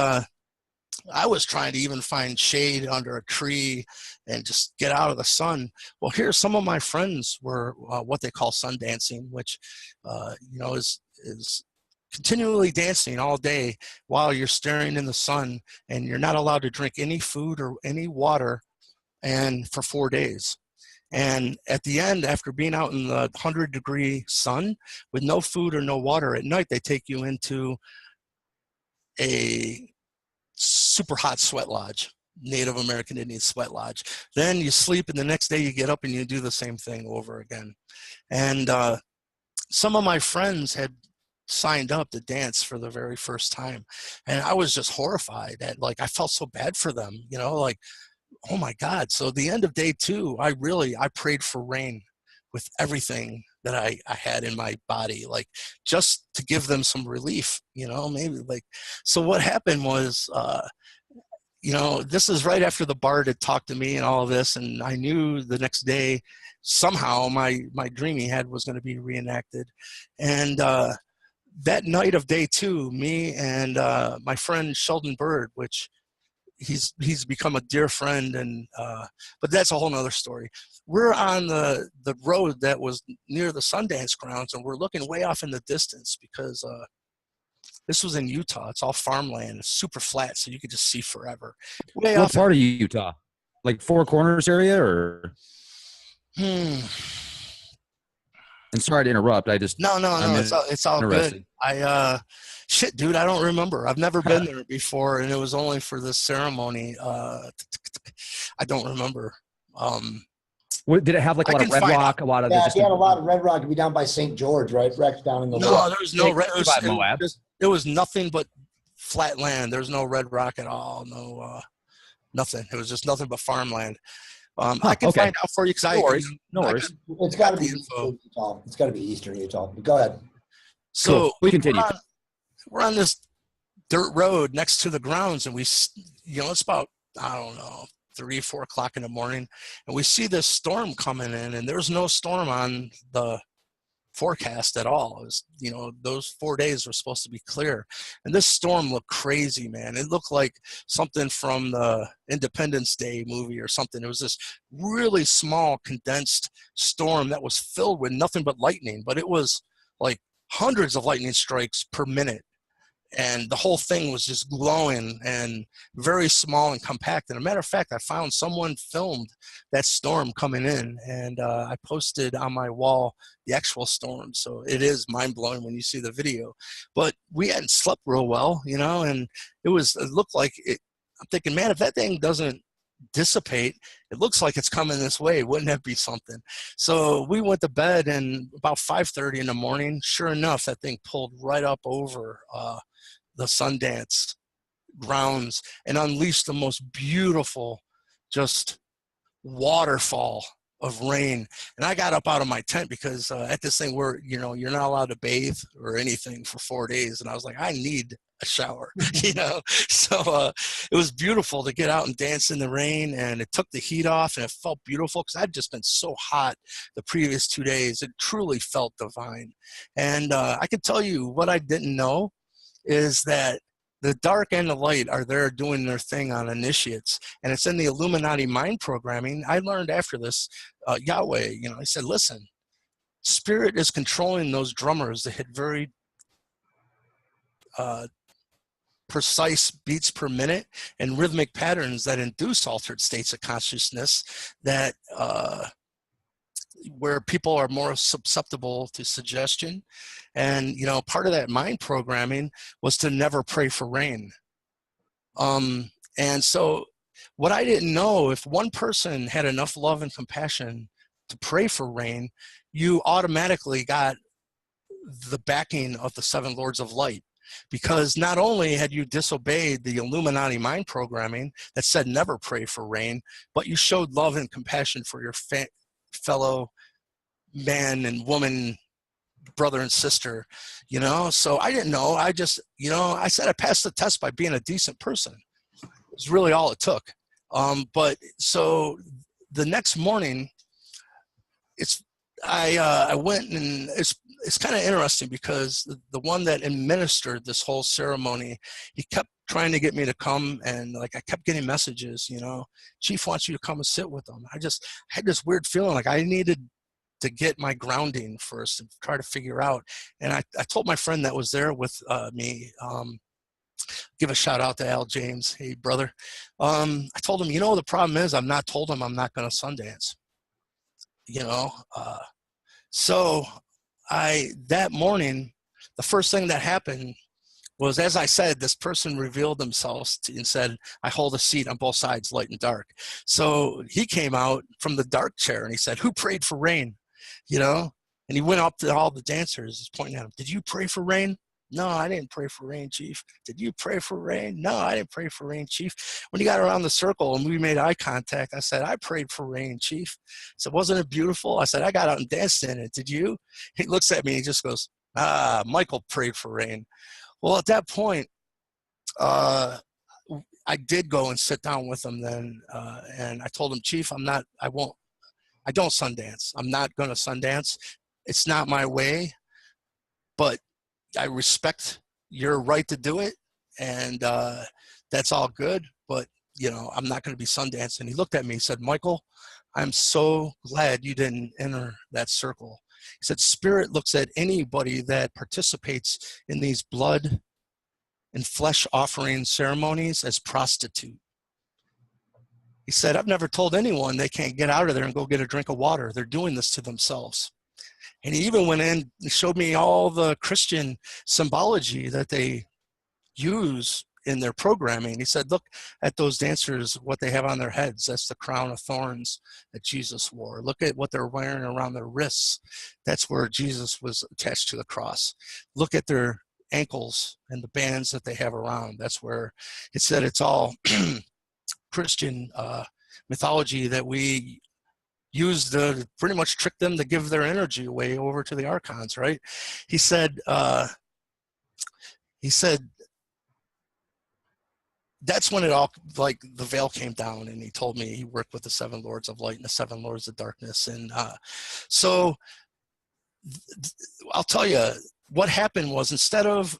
I was trying to even find shade under a tree and just get out of the sun. Well, here, some of my friends were what they call sun dancing, which, is continually dancing all day while you're staring in the sun, and you're not allowed to drink any food or any water, and for 4 days. And at the end, after being out in the 100-degree sun with no food or no water at night, they take you into a super hot sweat lodge, Native American Indian sweat lodge. Then you sleep, and the next day you get up and you do the same thing over again. And some of my friends had signed up to dance for the very first time. And I was just horrified at, like, I felt so bad for them, you know, like, oh my God. So the end of day 2, I prayed for rain with everything that I had in my body, like, just to give them some relief, you know, maybe, like. So what happened was, you know, this is right after the bard had talked to me and all of this, and I knew the next day somehow my dream he had was going to be reenacted. And that night of day 2, me and my friend Sheldon Bird, which he's become a dear friend, and but that's a whole nother story. We're on the road that was near the Sundance grounds, and we're looking way off in the distance because this was in Utah. It's all farmland. It's super flat, so you could just see forever. Way What off. part of Utah? Like Four Corners area, or? And sorry to interrupt. I just no. It's all good. Shit, dude, I don't remember. I've never been there before, and it was only for this ceremony. I don't remember. Did it have like a lot of red rock? A lot of if you had a lot of red rock, it'd be down by St. George, right? Rex down in the no, there was no red. Moab. It was nothing but flat land. There's no red rock at all. No, nothing. It was just nothing but farmland. I can find out for you because no worries. It's got to be Eastern Utah. It's got to be Eastern Utah. Go ahead. So cool. We continue. We're on this dirt road next to the grounds, and we, you know, it's about, I don't know, 3, 4 o'clock in the morning, and we see this storm coming in, and there's no storm on the forecast at all. It was, you know, those 4 days were supposed to be clear, and this storm looked crazy, man. It looked like something from the Independence Day movie or something. It was this really small condensed storm that was filled with nothing but lightning, but it was like hundreds of lightning strikes per minute. And the whole thing was just glowing and very small and compact. And a matter of fact, I found someone filmed that storm coming in, and I posted on my wall the actual storm. So it is mind-blowing when you see the video. But we hadn't slept real well, you know, and it looked like it. I'm thinking, man, if that thing doesn't dissipate, it looks like it's coming this way. Wouldn't that be something? So we went to bed, and about 5:30 in the morning, sure enough, that thing pulled right up over the Sundance grounds and unleashed the most beautiful just waterfall of rain. And I got up out of my tent because at this thing where, you know, you're not allowed to bathe or anything for 4 days. And I was like, I need a shower, you know? So it was beautiful to get out and dance in the rain, and it took the heat off, and it felt beautiful because I'd just been so hot the previous 2 days. It truly felt divine. And I could tell you what I didn't know is that the dark and the light are there doing their thing on initiates, and it's in the Illuminati mind programming. I learned after this, Yahweh, you know, he said, listen, spirit is controlling those drummers that hit very precise beats per minute and rhythmic patterns that induce altered states of consciousness that where people are more susceptible to suggestion. And, you know, part of that mind programming was to never pray for rain. And so what I didn't know, if one person had enough love and compassion to pray for rain, you automatically got the backing of the 7 Lords of Light. Because not only had you disobeyed the Illuminati mind programming that said never pray for rain, but you showed love and compassion for your fellow man and woman, brother and sister, you know? So I didn't know. I just, you know, I said I passed the test by being a decent person. It's really all it took. But so the next morning, I went, and it's kind of interesting because the one that administered this whole ceremony, he kept trying to get me to come, and like I kept getting messages, you know, Chief wants you to come and sit with him. I had this weird feeling like I needed to get my grounding first and try to figure out. And I told my friend that was there with me, give a shout out to Al James. Hey, brother. I told him, you know, the problem is I'm not told him I'm not going to Sundance, you know? So that morning, the first thing that happened was, as I said, this person revealed themselves and said, I hold a seat on both sides, light and dark. So he came out from the dark chair and he said, who prayed for rain? You know? And he went up to all the dancers, he's pointing at them. Did you pray for rain? No, I didn't pray for rain, Chief. Did you pray for rain? No, I didn't pray for rain, Chief. When he got around the circle and we made eye contact, I said, I prayed for rain, Chief. I said, wasn't it beautiful? I said, I got out and danced in it. Did you? He looks at me and he just goes, Michael prayed for rain. Well, at that point, I did go and sit down with him then. And I told him, Chief, I don't Sundance. I'm not going to Sundance. It's not my way, but I respect your right to do it, and that's all good, but, you know, I'm not going to be Sundance. And he looked at me, he said, Michael, I'm so glad you didn't enter that circle. He said, Spirit looks at anybody that participates in these blood and flesh offering ceremonies as prostitute. He said, I've never told anyone they can't get out of there and go get a drink of water. They're doing this to themselves. And he even went in and showed me all the Christian symbology that they use in their programming. He said, look at those dancers, what they have on their heads. That's the crown of thorns that Jesus wore. Look at what they're wearing around their wrists. That's where Jesus was attached to the cross. Look at their ankles and the bands that they have around. That's where it said it's all Christian mythology that we use to pretty much trick them to give their energy away over to the archons, right? He said that's when it all, like, the veil came down, and he told me he worked with the 7 Lords of Light and the 7 Lords of Darkness. And so I'll tell you what happened was, instead of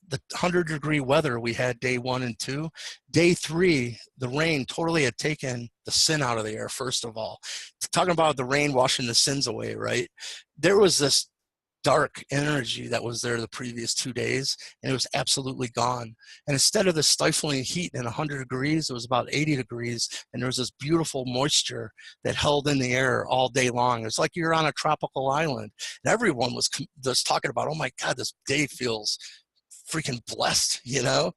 the 100-degree weather we had day 1 and 2, day 3, the rain totally had taken the sin out of the air. First of all, talking about the rain washing the sins away, right? There was this dark energy that was there the previous 2 days, and it was absolutely gone. And instead of the stifling heat in 100 degrees, it was about 80 degrees, and there was this beautiful moisture that held in the air all day long. It's like you're on a tropical island, and everyone was just talking about, oh my God, this day feels freaking blessed, you know?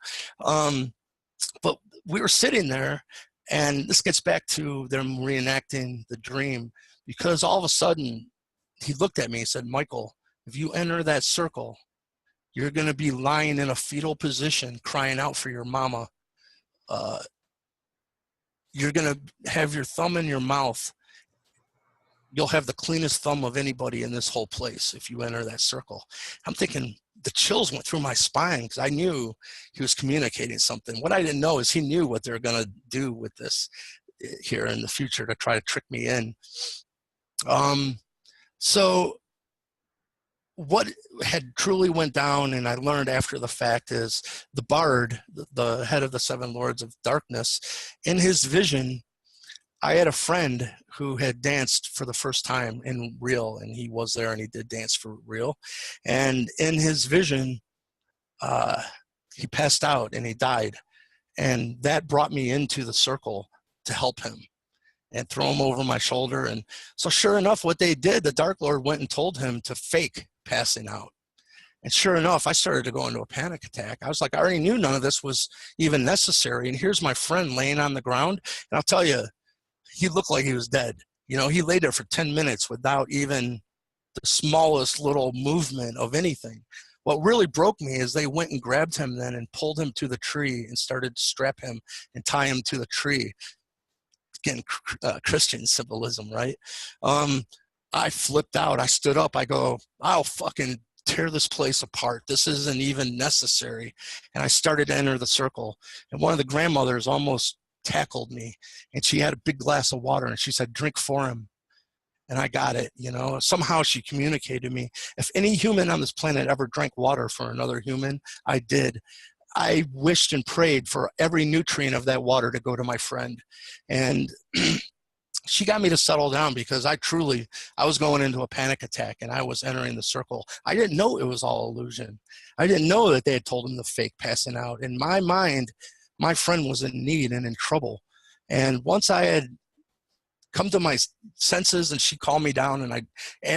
But we were sitting there, and this gets back to them reenacting the dream, because all of a sudden he looked at me and said, Michael, if you enter that circle, you're going to be lying in a fetal position crying out for your mama. You're going to have your thumb in your mouth. You'll have the cleanest thumb of anybody in this whole place if you enter that circle. I'm thinking, the chills went through my spine, because I knew he was communicating something. What I didn't know is he knew what they're going to do with this here in the future to try to trick me in. So what had truly went down, and I learned after the fact, is the Bard, the head of the 7 Lords of Darkness, in his vision, I had a friend who had danced for the first time in real, and he was there and he did dance for real. And in his vision, he passed out and he died. And that brought me into the circle to help him and throw him over my shoulder. And so sure enough, what they did, the Dark Lord went and told him to fake passing out. And sure enough, I started to go into a panic attack. I was like, I already knew none of this was even necessary. And here's my friend laying on the ground. And I'll tell you, he looked like he was dead. You know, he lay there for 10 minutes without even the smallest little movement of anything. What really broke me is they went and grabbed him then and pulled him to the tree and started to strap him and tie him to the tree. Again, Christian symbolism, right? I flipped out. I stood up. I go, I'll fucking tear this place apart. This isn't even necessary. And I started to enter the circle. And one of the grandmothers almost tackled me, and she had a big glass of water, and she said, drink for him. And I got it, you know. Somehow she communicated to me. If any human on this planet ever drank water for another human, I did. I wished and prayed for every nutrient of that water to go to my friend. And she got me to settle down, because I was going into a panic attack, and I was entering the circle. I didn't know it was all illusion. I didn't know that they had told him to fake passing out. In my mind, my friend was in need and in trouble. And once I had come to my senses, and she calmed me down, and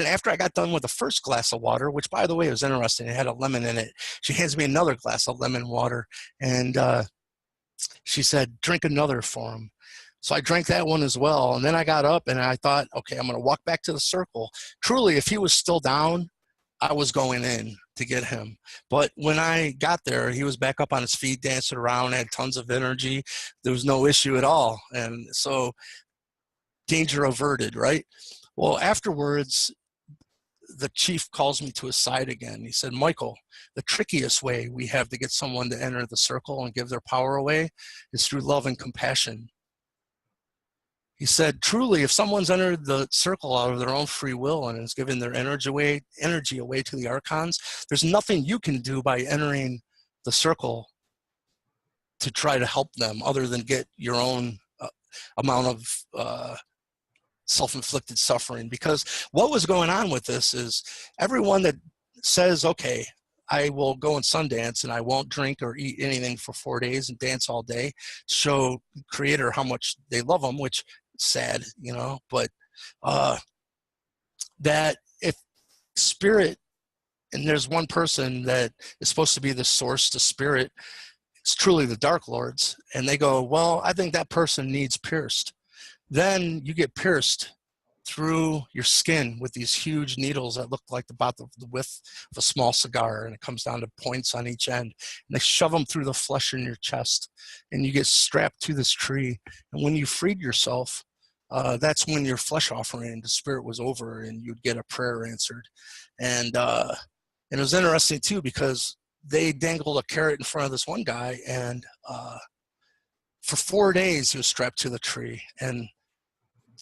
after I got done with the first glass of water, which by the way was interesting, it had a lemon in it, she hands me another glass of lemon water, and she said, drink another for him. So I drank that one as well. And then I got up and I thought, okay, I'm going to walk back to the circle. Truly, if he was still down, I was going in to get him. But when I got there, he was back up on his feet, dancing around, had tons of energy. There was no issue at all. And so danger averted, right? Well, afterwards, the chief calls me to his side again. He said, Michael, the trickiest way we have to get someone to enter the circle and give their power away is through love and compassion. He said, truly, if someone's entered the circle out of their own free will and is giving their energy away to the archons, there's nothing you can do by entering the circle to try to help them other than get your own amount of self-inflicted suffering. Because what was going on with this is everyone that says, okay, I will go and Sundance and I won't drink or eat anything for 4 days and dance all day, show Creator how much they love them, which is sad, you know, but that if spirit, and there's one person that is supposed to be the source to spirit, it's truly the Dark Lords, and they go, well, I think that person needs pierced. Then you get pierced through your skin with these huge needles that look like about the width of a small cigar, and it comes down to points on each end, and they shove them through the flesh in your chest, and you get strapped to this tree. And when you freed yourself, that's when your flesh offering to spirit was over, and you'd get a prayer answered. And it was interesting too, because they dangled a carrot in front of this one guy, and for 4 days he was strapped to the tree and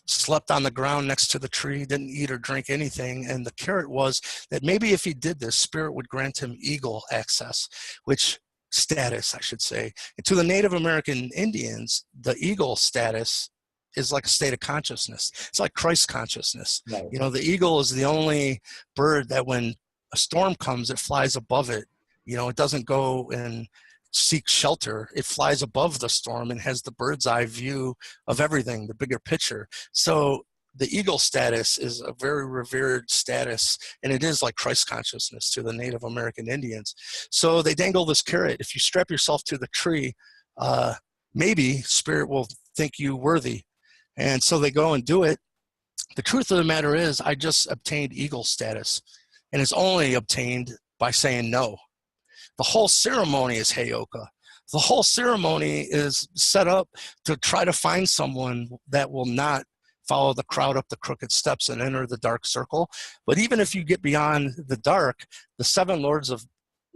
slept on the ground next to the tree, didn't eat or drink anything. And the carrot was that maybe if he did this, spirit would grant him eagle access, which status, I should say. And to the Native American Indians, the eagle status is like a state of consciousness. It's like Christ consciousness. Right. You know, the eagle is the only bird that when a storm comes, it flies above it. You know, it doesn't go and seek shelter. It flies above the storm and has the bird's eye view of everything, the bigger picture. So the eagle status is a very revered status, and it is like Christ consciousness to the Native American Indians. So they dangle this carrot. If you strap yourself to the tree, maybe spirit will think you worthy. And so they go and do it. The truth of the matter is, I just obtained eagle status, and it's only obtained by saying no. The whole ceremony is Heyoka. The whole ceremony is set up to try to find someone that will not follow the crowd up the crooked steps and enter the dark circle. But even if you get beyond the dark, the 7 lords of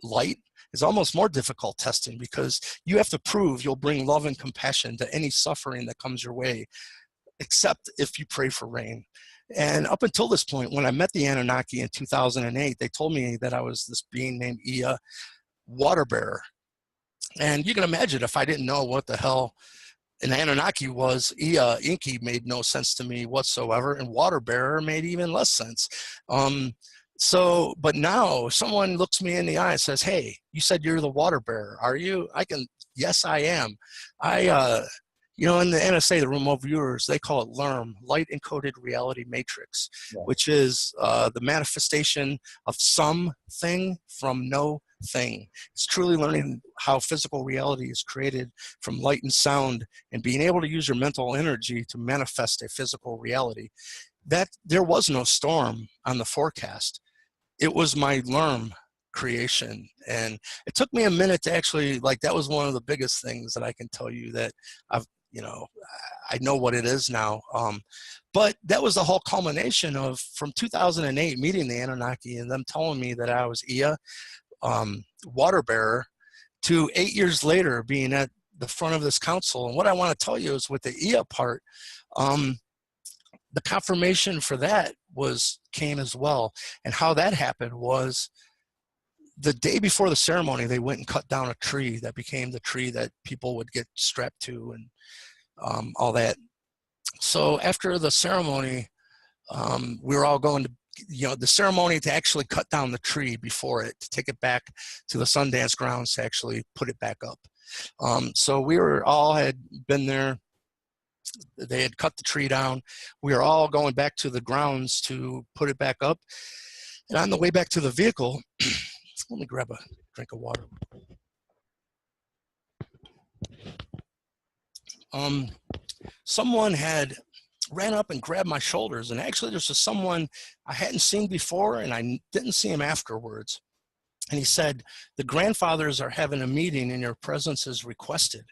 light is almost more difficult testing, because you have to prove you'll bring love and compassion to any suffering that comes your way, except if you pray for rain. And up until this point, when I met the Anunnaki in 2008, they told me that I was this being named Ea, water bearer. And you can imagine, if I didn't know what the hell an Anunnaki was, Ea, Inky made no sense to me whatsoever, and water bearer made even less sense. But now if someone looks me in the eye and says, hey, you said you're the water bearer, are you? Yes, I am. You know, in the NSA, the remote viewers, they call it LERM, Light Encoded Reality Matrix, which is the manifestation of something from no thing. It's truly learning how physical reality is created from light and sound, and being able to use your mental energy to manifest a physical reality. That there was no storm on the forecast. It was my LERM creation, and it took me a minute to actually, like, that was one of the biggest things that I can tell you that I know what it is now. But that was the whole culmination of, from 2008, meeting the Anunnaki and them telling me that I was Ea, water bearer, to 8 years later being at the front of this council. And what I want to tell you is, with the Ea part, the confirmation for that came as well. And how that happened was, the day before the ceremony, they went and cut down a tree that became the tree that people would get strapped to, and all that. So after the ceremony, we were all going to, the ceremony to actually cut down the tree before it, to take it back to the Sundance grounds to actually put it back up. So we all had been there. They had cut the tree down. We were all going back to the grounds to put it back up. And on the way back to the vehicle, let me grab a drink of water. someone had ran up and grabbed my shoulders. And actually there's just someone I hadn't seen before, and I didn't see him afterwards. And he said, the grandfathers are having a meeting and your presence is requested.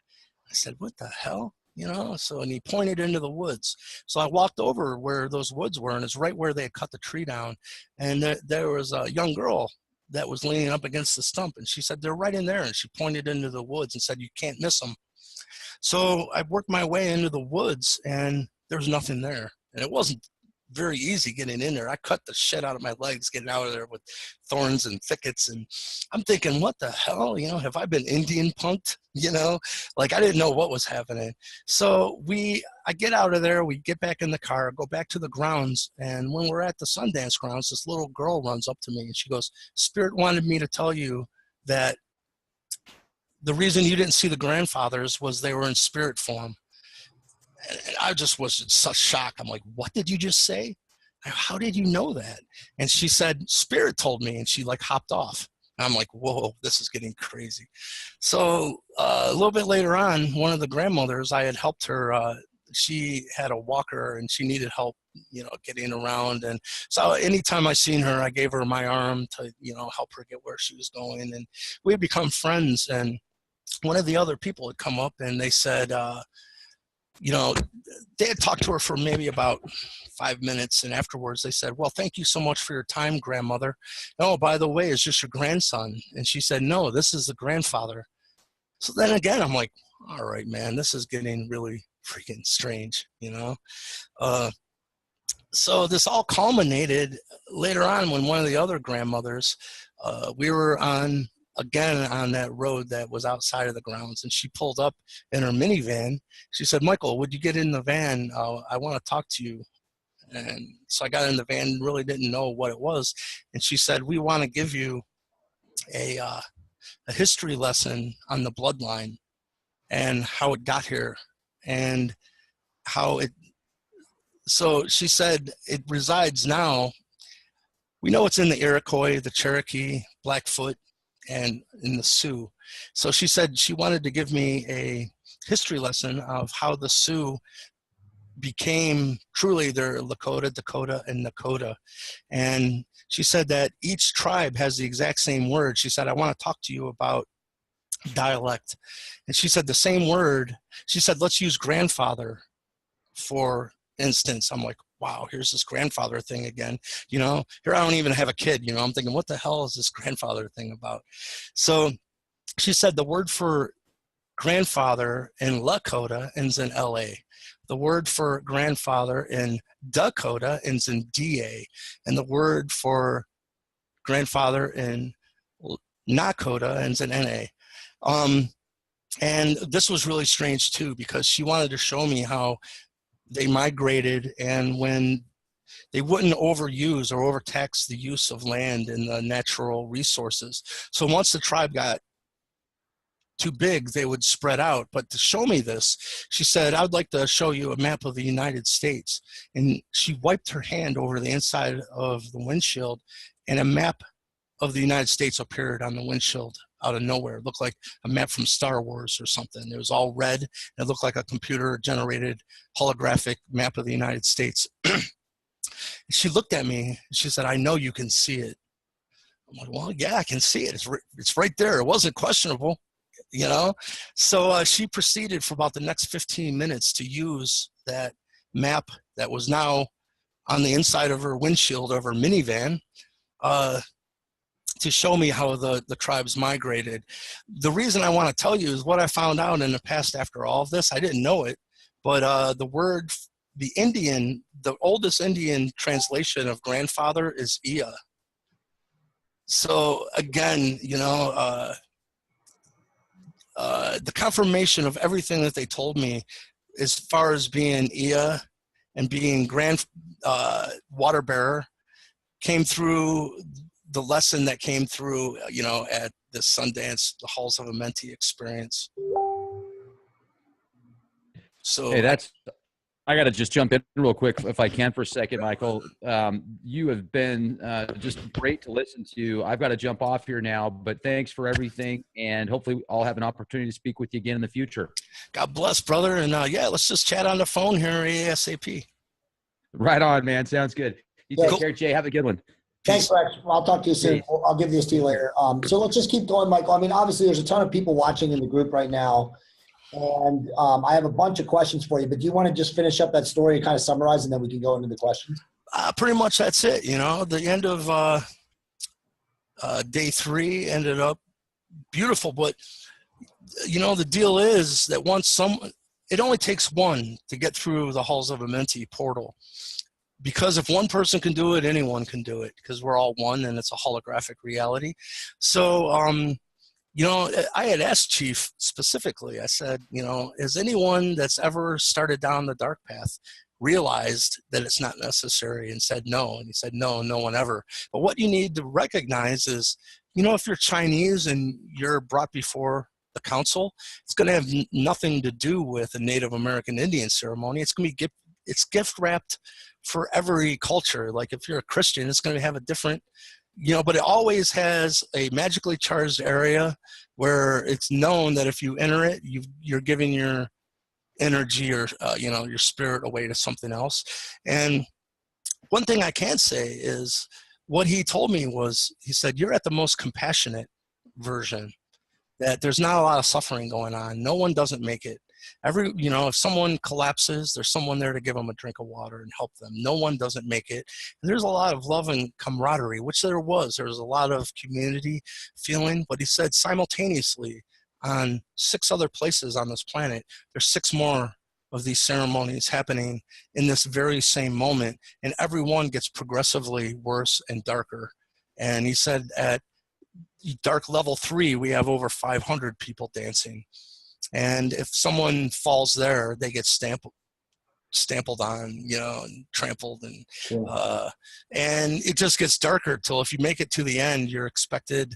I said, what the hell? You know, so, and he pointed into the woods. So I walked over where those woods were, and it's right where they had cut the tree down. And there was a young girl that was leaning up against the stump. And she said, they're right in there. And she pointed into the woods and said, you can't miss them. So I worked my way into the woods, and there was nothing there. And it wasn't very easy getting in there. I cut the shit out of my legs getting out of there with thorns and thickets. And I'm thinking, what the hell? You know, have I been Indian punked? You know, like I didn't know what was happening. So I get out of there, we get back in the car, go back to the grounds. And when we're at the Sundance grounds, this little girl runs up to me and she goes, Spirit wanted me to tell you that the reason you didn't see the grandfathers was they were in spirit form. And I just was in such shock. I'm like, what did you just say? How did you know that? And she said, Spirit told me, and she like hopped off. And I'm like, whoa, this is getting crazy. So a little bit later on, one of the grandmothers, I had helped her. She had a walker and she needed help, you know, getting around. And so anytime I seen her, I gave her my arm to, you know, help her get where she was going. And we had become friends. And one of the other people had come up and they said, you know, they had talked to her for maybe about 5 minutes. And afterwards they said, well, thank you so much for your time, grandmother. Oh, by the way, is this your grandson? And she said, no, this is the grandfather. So then again, I'm like, all right, man, this is getting really freaking strange, you know? So this all culminated later on when one of the other grandmothers, we were again on that road that was outside of the grounds, and she pulled up in her minivan. She said, Michael, would you get in the van? I want to talk to you. And so I got in the van, really didn't know what it was. And she said, we want to give you a history lesson on the bloodline and how it got here and how it, so she said it resides now. We know it's in the Iroquois, the Cherokee, Blackfoot, and in the Sioux. So she said she wanted to give me a history lesson of how the Sioux became truly their Lakota, Dakota, and Nakota. And she said that each tribe has the exact same word. She said, I want to talk to you about dialect. And she said the same word. She said, let's use grandfather for instance. I'm like, wow, here's this grandfather thing again. You know, here I don't even have a kid. You know, I'm thinking, what the hell is this grandfather thing about? So she said the word for grandfather in Lakota ends in LA. The word for grandfather in Dakota ends in DA. And the word for grandfather in Nakota ends in NA. And this was really strange too, because she wanted to show me how they migrated, and when they wouldn't overuse or overtax the use of land and the natural resources. So once the tribe got too big, they would spread out. But to show me this, she said, I'd like to show you a map of the United States. And she wiped her hand over the inside of the windshield, and a map of the United States appeared on the windshield out of nowhere. It looked like a map from Star Wars or something. It was all red. It looked like a computer-generated holographic map of the United States. She looked at me and she said, I know you can see it. I'm like, well, yeah, I can see it. It's right there. It wasn't questionable, you know? So she proceeded for about the next 15 minutes to use that map that was now on the inside of her windshield of her minivan, to show me how the tribes migrated. The reason I want to tell you is what I found out in the past after all of this. I didn't know it, but the oldest Indian translation of grandfather is Ia. So again, you know, the confirmation of everything that they told me as far as being Ia and being water bearer came through the lesson that came through, you know, at the Sundance, the Halls of Amenti experience. So hey, I got to just jump in real quick if I can for a second, Michael. You have been just great to listen to. I've got to jump off here now, but thanks for everything. And hopefully I'll have an opportunity to speak with you again in the future. God bless, brother. And yeah, let's just chat on the phone here ASAP. Right on, man. Sounds good. You take care, Jay. Have a good one. Thanks, Rex. I'll talk to you soon. I'll give this to you later. So let's just keep going, Michael. I mean, obviously there's a ton of people watching in the group right now. And I have a bunch of questions for you, but do you want to just finish up that story and kind of summarize, and then we can go into the questions? Pretty much that's it. You know, the end of day 3 ended up beautiful, but you know, the deal is that it only takes one to get through the halls of Amenti portal, because if one person can do it, anyone can do it, because we're all one and it's a holographic reality. So, you know, I had asked Chief specifically, I said, you know, has anyone that's ever started down the dark path realized that it's not necessary, and said no? And he said, no, no one ever. But what you need to recognize is, you know, if you're Chinese and you're brought before the council, it's going to have nothing to do with a Native American Indian ceremony. It's going to be it's gift wrapped for every culture. Like if you're a Christian, it's going to have a different, you know, but it always has a magically charged area where it's known that if you enter it, you're giving your energy or, you know, your spirit away to something else. And one thing I can say is what he told me was, he said, you're at the most compassionate version, that there's not a lot of suffering going on. No one doesn't make it. You know, if someone collapses, there's someone there to give them a drink of water and help them. No one doesn't make it. And there's a lot of love and camaraderie, which there was. There was a lot of community feeling. But he said simultaneously on 6 other places on this planet, there's 6 more of these ceremonies happening in this very same moment. And every one gets progressively worse and darker. And he said at dark level 3, we have over 500 people dancing. And if someone falls there, they get stampled on, you know, and trampled, and and it just gets darker till if you make it to the end, you're expected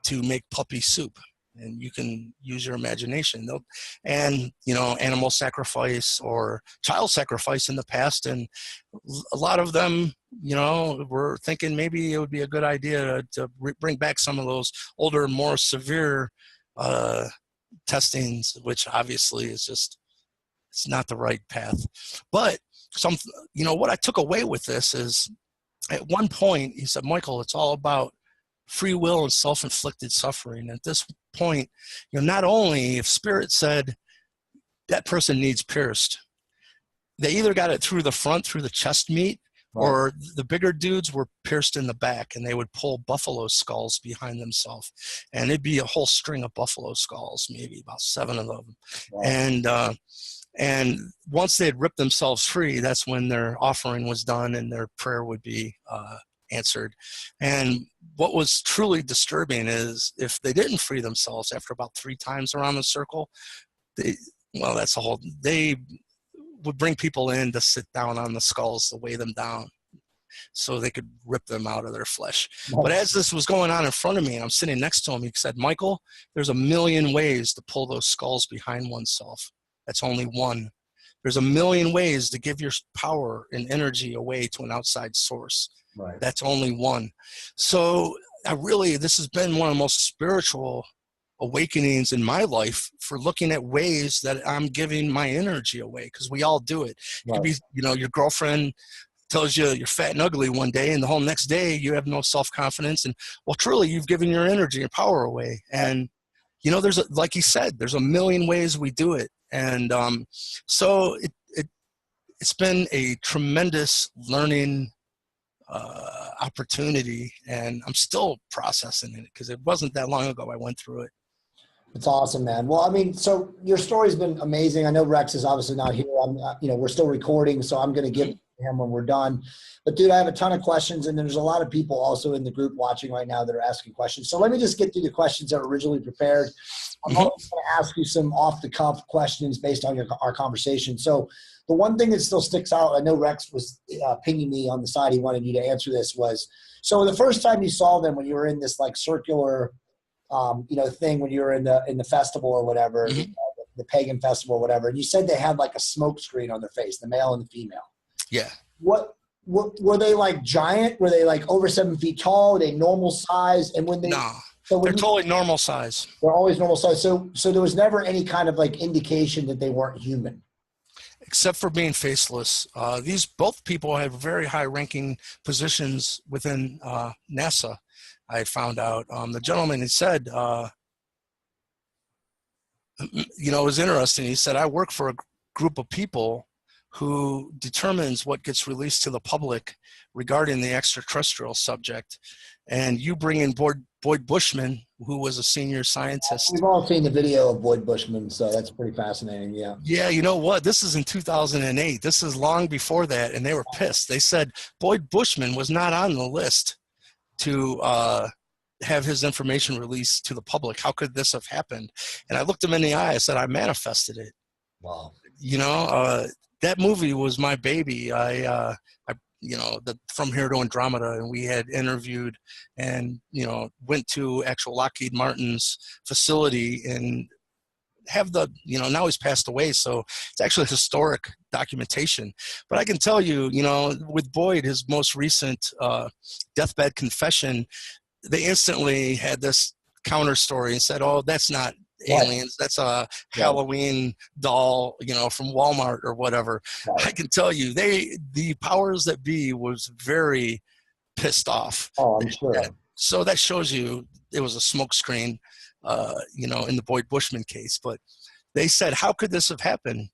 to make puppy soup, and you can use your imagination. And you know, animal sacrifice or child sacrifice in the past, and a lot of them, you know, were thinking maybe it would be a good idea to bring back some of those older, more severe testings, which obviously is just, it's not the right path. But you know, what I took away with this is, at one point he said, Michael, it's all about free will and self-inflicted suffering. At this point, you know, not only if spirit said that person needs pierced, they either got it through the front, through the chest meat, or the bigger dudes were pierced in the back, and they would pull buffalo skulls behind themselves, and it'd be a whole string of buffalo skulls, maybe about 7 of them. And once they had ripped themselves free, that's when their offering was done and their prayer would be answered. And what was truly disturbing is if they didn't free themselves after about 3 times around the circle, they would bring people in to sit down on the skulls to weigh them down so they could rip them out of their flesh. But as this was going on in front of me and I'm sitting next to him, he said, Michael, there's a million ways to pull those skulls behind oneself. That's only one. There's a million ways to give your power and energy away to an outside source. That's only one. So this has been one of the most spiritual awakenings in my life, for looking at ways that I'm giving my energy away, because we all do it. It could be, you know, your girlfriend tells you you're fat and ugly one day, and the whole next day you have no self-confidence, and well, truly you've given your energy and power away. And you know, like he said, there's a million ways we do it. And so it's been a tremendous learning opportunity, and I'm still processing it, because it wasn't that long ago I went through it. It's awesome, man. Well, I mean, so your story's been amazing. I know Rex is obviously not here. You know, we're still recording, so I'm going to give him when we're done. But dude, I have a ton of questions, and there's a lot of people also in the group watching right now that are asking questions. So let me just get through the questions that were originally prepared. I'm also going to ask you some off-the-cuff questions based on our conversation. So the one thing that still sticks out, I know Rex was pinging me on the side, he wanted you to answer this, was, so the first time you saw them when you were in this like circular you know, thing, when you were in the festival or whatever, the pagan festival or whatever, and you said they had like a smoke screen on their face, the male and the female. Yeah. What were they like giant? Were they like over 7 feet tall? Were they normal size? And when they No, they're totally normal size. They're always normal size. So there was never any kind of like indication that they weren't human, except for being faceless. These both people had very high-ranking positions within NASA. I found out. The gentleman had said, you know, it was interesting. He said, "I work for a group of people who determines what gets released to the public regarding the extraterrestrial subject. And you bring in Boyd Bushman, who was a senior scientist." We've all seen the video of Boyd Bushman, so that's pretty fascinating. Yeah. Yeah, you know what? This is in 2008. This is long before that, and they were pissed. They said Boyd Bushman was not on the list to have his information released to the public. How could this have happened? And I looked him in the eye. I said, "I manifested it." Wow. You know, that movie was my baby. I you know, From Here to Andromeda, and we had interviewed and, you know, went to actual Lockheed Martin's facility and have the, you know, now he's passed away, so it's actually historic documentation. But I can tell you, you know, with Boyd, his most recent deathbed confession, they instantly had this counter story and said, "Oh, that's not aliens, that's a Halloween doll, you know, from Walmart or whatever." Right. I can tell you, the powers that be was very pissed off. Oh, I'm sure. So that shows you it was a smokescreen, you know, in the Boyd Bushman case. But they said, "How could this have happened?"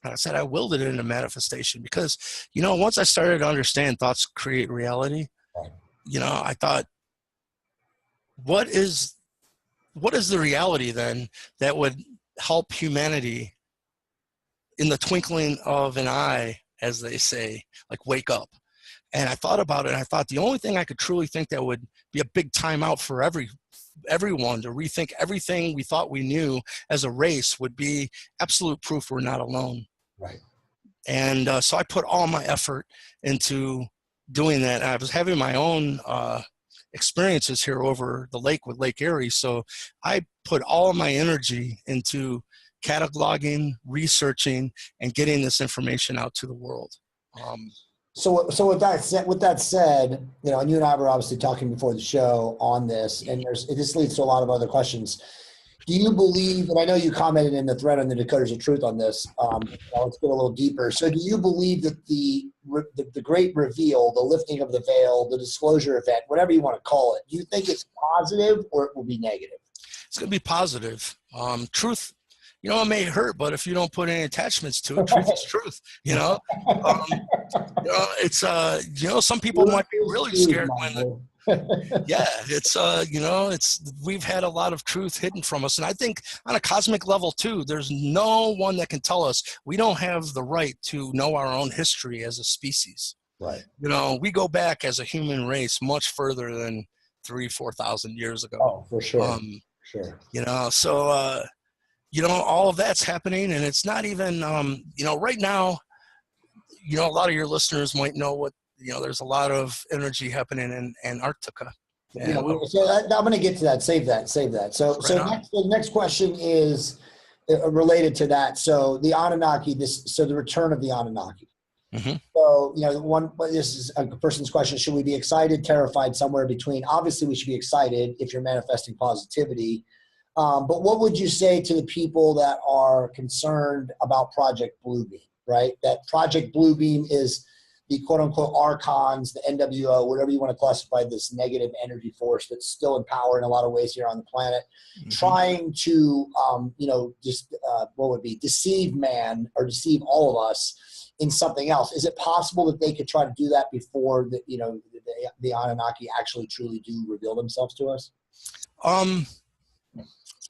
And I said, "I willed it into manifestation," because, you know, once I started to understand thoughts create reality, right, you know, I thought, what is the reality then that would help humanity in the twinkling of an eye, as they say, like wake up? And I thought about it, and I thought the only thing I could truly think that would be a big timeout for everyone to rethink everything we thought we knew as a race would be absolute proof we're not alone. Right. And so I put all my effort into doing that. I was having my own experiences here over the lake with Lake Erie. So I put all of my energy into cataloging, researching, and getting this information out to the world. So with that said, you know, and you and I were obviously talking before the show on this, and this leads to a lot of other questions. Do you believe, and I know you commented in the thread on the Decoders of Truth on this, let's get a little deeper. So do you believe that the great reveal, the lifting of the veil, the disclosure event, whatever you want to call it, do you think it's positive or it will be negative? It's going to be positive. Truth, you know, it may hurt, but if you don't put any attachments to it, truth is truth, you know? You know, it's, you know, some people might be really scared when yeah, it's, you know, we've had a lot of truth hidden from us. And I think on a cosmic level too, there's no one that can tell us we don't have the right to know our own history as a species. Right. You know, we go back as a human race much further than 3,000-4,000 years ago. Oh, for sure. Sure. You know, so, you know, all of that's happening, and it's not even, you know, right now, you know, a lot of your listeners might know what, you know, there's a lot of energy happening in Antarctica. Yeah, so I'm going to get to that. Save that. So the next question is related to that. So the Anunnaki, the return of the Anunnaki. Mm-hmm. So, you know, this is a person's question. Should we be excited, terrified, somewhere between? Obviously, we should be excited if you're manifesting positivity. But what would you say to the people that are concerned about Project Bluebeam, right? That Project Bluebeam is the quote-unquote archons, the NWO, whatever you want to classify, this negative energy force that's still in power in a lot of ways here on the planet, trying to, you know, just deceive man or deceive all of us in something else. Is it possible that they could try to do that before the, you know, the Anunnaki actually truly do reveal themselves to us?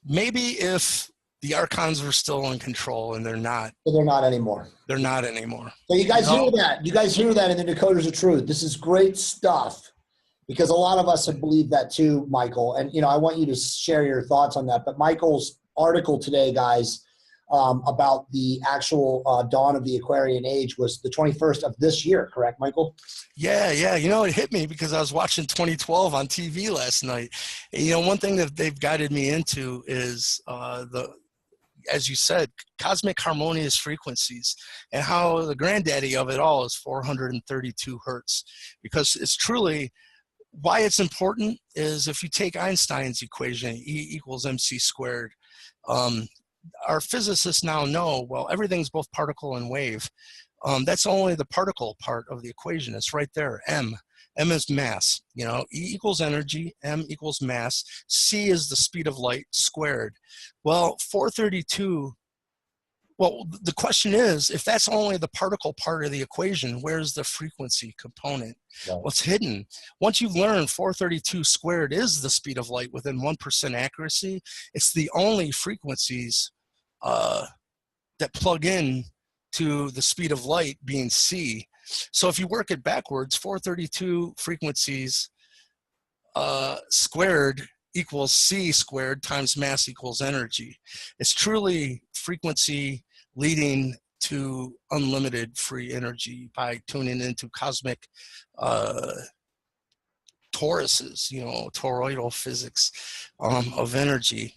Maybe if the archons were still in control, and they're not. But they're not anymore. They're not anymore. So you guys hear that? You guys hear that in the Decoders of Truth? This is great stuff, because a lot of us have believed that too, Michael. And, you know, I want you to share your thoughts on that. But Michael's article today, guys, about the actual dawn of the Aquarian Age was the 21st of this year, correct, Michael? Yeah. You know, it hit me because I was watching 2012 on TV last night. And, you know, one thing that they've guided me into is as you said, cosmic harmonious frequencies, and how the granddaddy of it all is 432 hertz. Because it's truly, why it's important is if you take Einstein's equation, E equals mc squared, our physicists now know, well, everything's both particle and wave. That's only the particle part of the equation. It's right there, m. M is mass, you know, E equals energy, M equals mass, C is the speed of light squared. Well, 432, well, the question is, if that's only the particle part of the equation, where's the frequency component? Right. What's hidden? Once you've learned 432 squared is the speed of light within 1% accuracy, it's the only frequencies that plug in to the speed of light being C. So if you work it backwards, 432 frequencies squared equals C squared times mass equals energy. It's truly frequency leading to unlimited free energy by tuning into cosmic toruses, you know, toroidal physics of energy.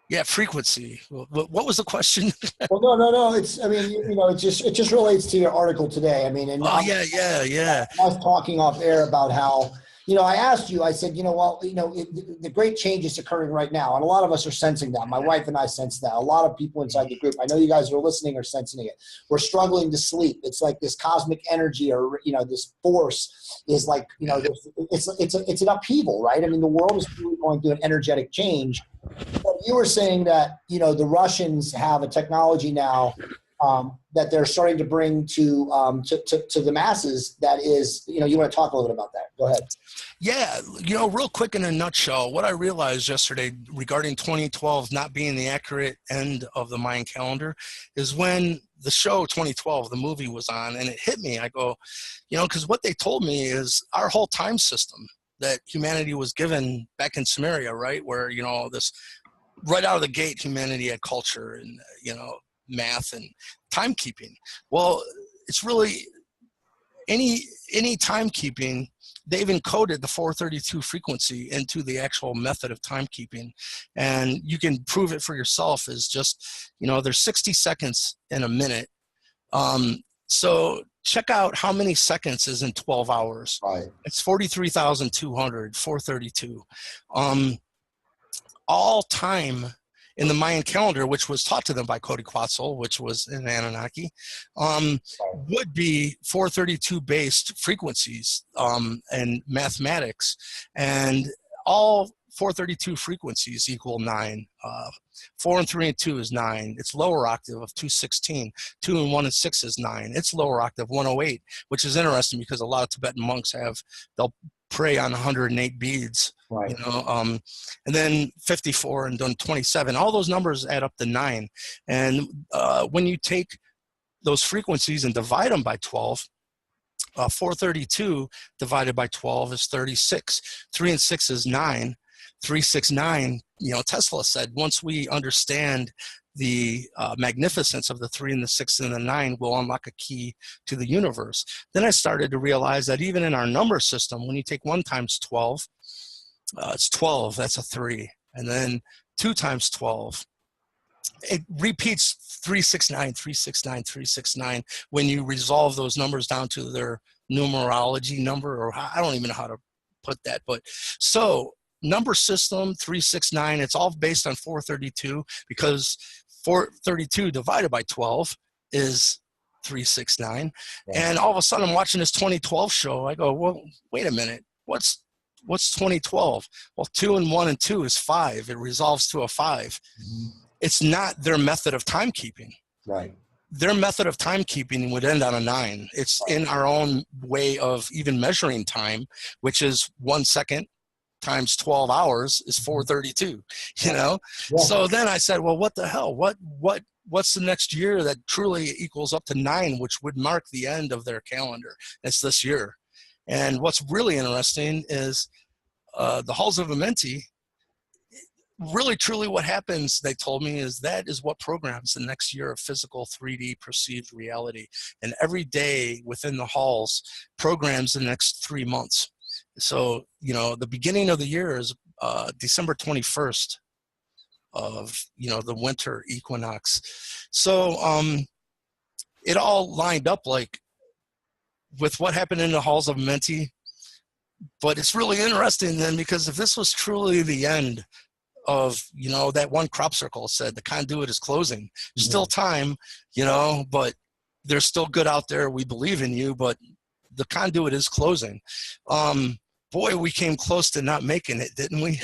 Yeah, frequency. What was the question? Well, no. It's, I mean, you know, it just relates to your article today. I mean, and yeah. I was talking off air about how, you know, I asked you, I said, you know, well, you know, the great change is occurring right now. And a lot of us are sensing that. My wife and I sense that. A lot of people inside the group, I know you guys who are listening are sensing it. We're struggling to sleep. It's like this cosmic energy, or, you know, this force is like, you know, it's an upheaval, right? I mean, the world is really going through an energetic change. But you were saying that, you know, the Russians have a technology now that they're starting to bring to the masses. That is, you know, you want to talk a little bit about that. Go ahead. Yeah, you know, real quick in a nutshell, what I realized yesterday regarding 2012 not being the accurate end of the Mayan calendar is when the show 2012, the movie, was on, and it hit me. I go, you know, because what they told me is our whole time system that humanity was given back in Sumeria, right, where, you know, this right out of the gate, humanity had culture and, you know, math and timekeeping. Well, it's really any timekeeping. They've encoded the 432 frequency into the actual method of timekeeping, and you can prove it for yourself. Is just, you know, there's 60 seconds in a minute. So check out how many seconds is in 12 hours. Right. It's 43,200, 432. All time in the Mayan calendar, which was taught to them by Quetzalcoatl, which was an Anunnaki, would be 432 based frequencies and mathematics, and all 432 frequencies equal 9. 4 and 3 and 2 is 9. Its lower octave of 216. 2 and 1 and 6 is 9. Its lower octave 108, which is interesting because a lot of Tibetan monks they'll pray on 108 beads. Right. You know, and then 54 and then 27. All those numbers add up to 9. And when you take those frequencies and divide them by 12, 432 divided by 12 is 36. 3 and 6 is 9. 369, you know, Tesla said, once we understand the magnificence of the 3 and the 6 and the 9, will unlock a key to the universe. Then I started to realize that even in our number system, when you take 1 times 12, it's 12, that's a 3. And then 2 times 12, it repeats 369, 369, 369 when you resolve those numbers down to their numerology number, or I don't even know how to put that. But so number system 369, it's all based on 432, because 432 divided by 12 is 369. Yeah. And all of a sudden I'm watching this 2012 show. I go, well, wait a minute, what's 2012? Well, 2 and 1 and 2 is 5. It resolves to a 5. Mm-hmm. It's not their method of timekeeping. Right. Their method of timekeeping would end on a 9. It's in our own way of even measuring time, which is 1 second times 12 hours is 432, you know? Yeah. So then I said, well, what the hell? What's the next year that truly equals up to 9, which would mark the end of their calendar? It's this year. And what's really interesting is the Halls of Amenti, really truly what happens, they told me, is that is what programs the next year of physical 3D perceived reality. And every day within the halls programs the next 3 months. So, you know, the beginning of the year is December 21st of, the winter equinox. So it all lined up like with what happened in the halls of Menti. But it's really interesting then, because if this was truly the end of, that one crop circle said the conduit is closing, there's still time, but there's still good out there. We believe in you, but the conduit is closing. Boy, we came close to not making it, didn't we?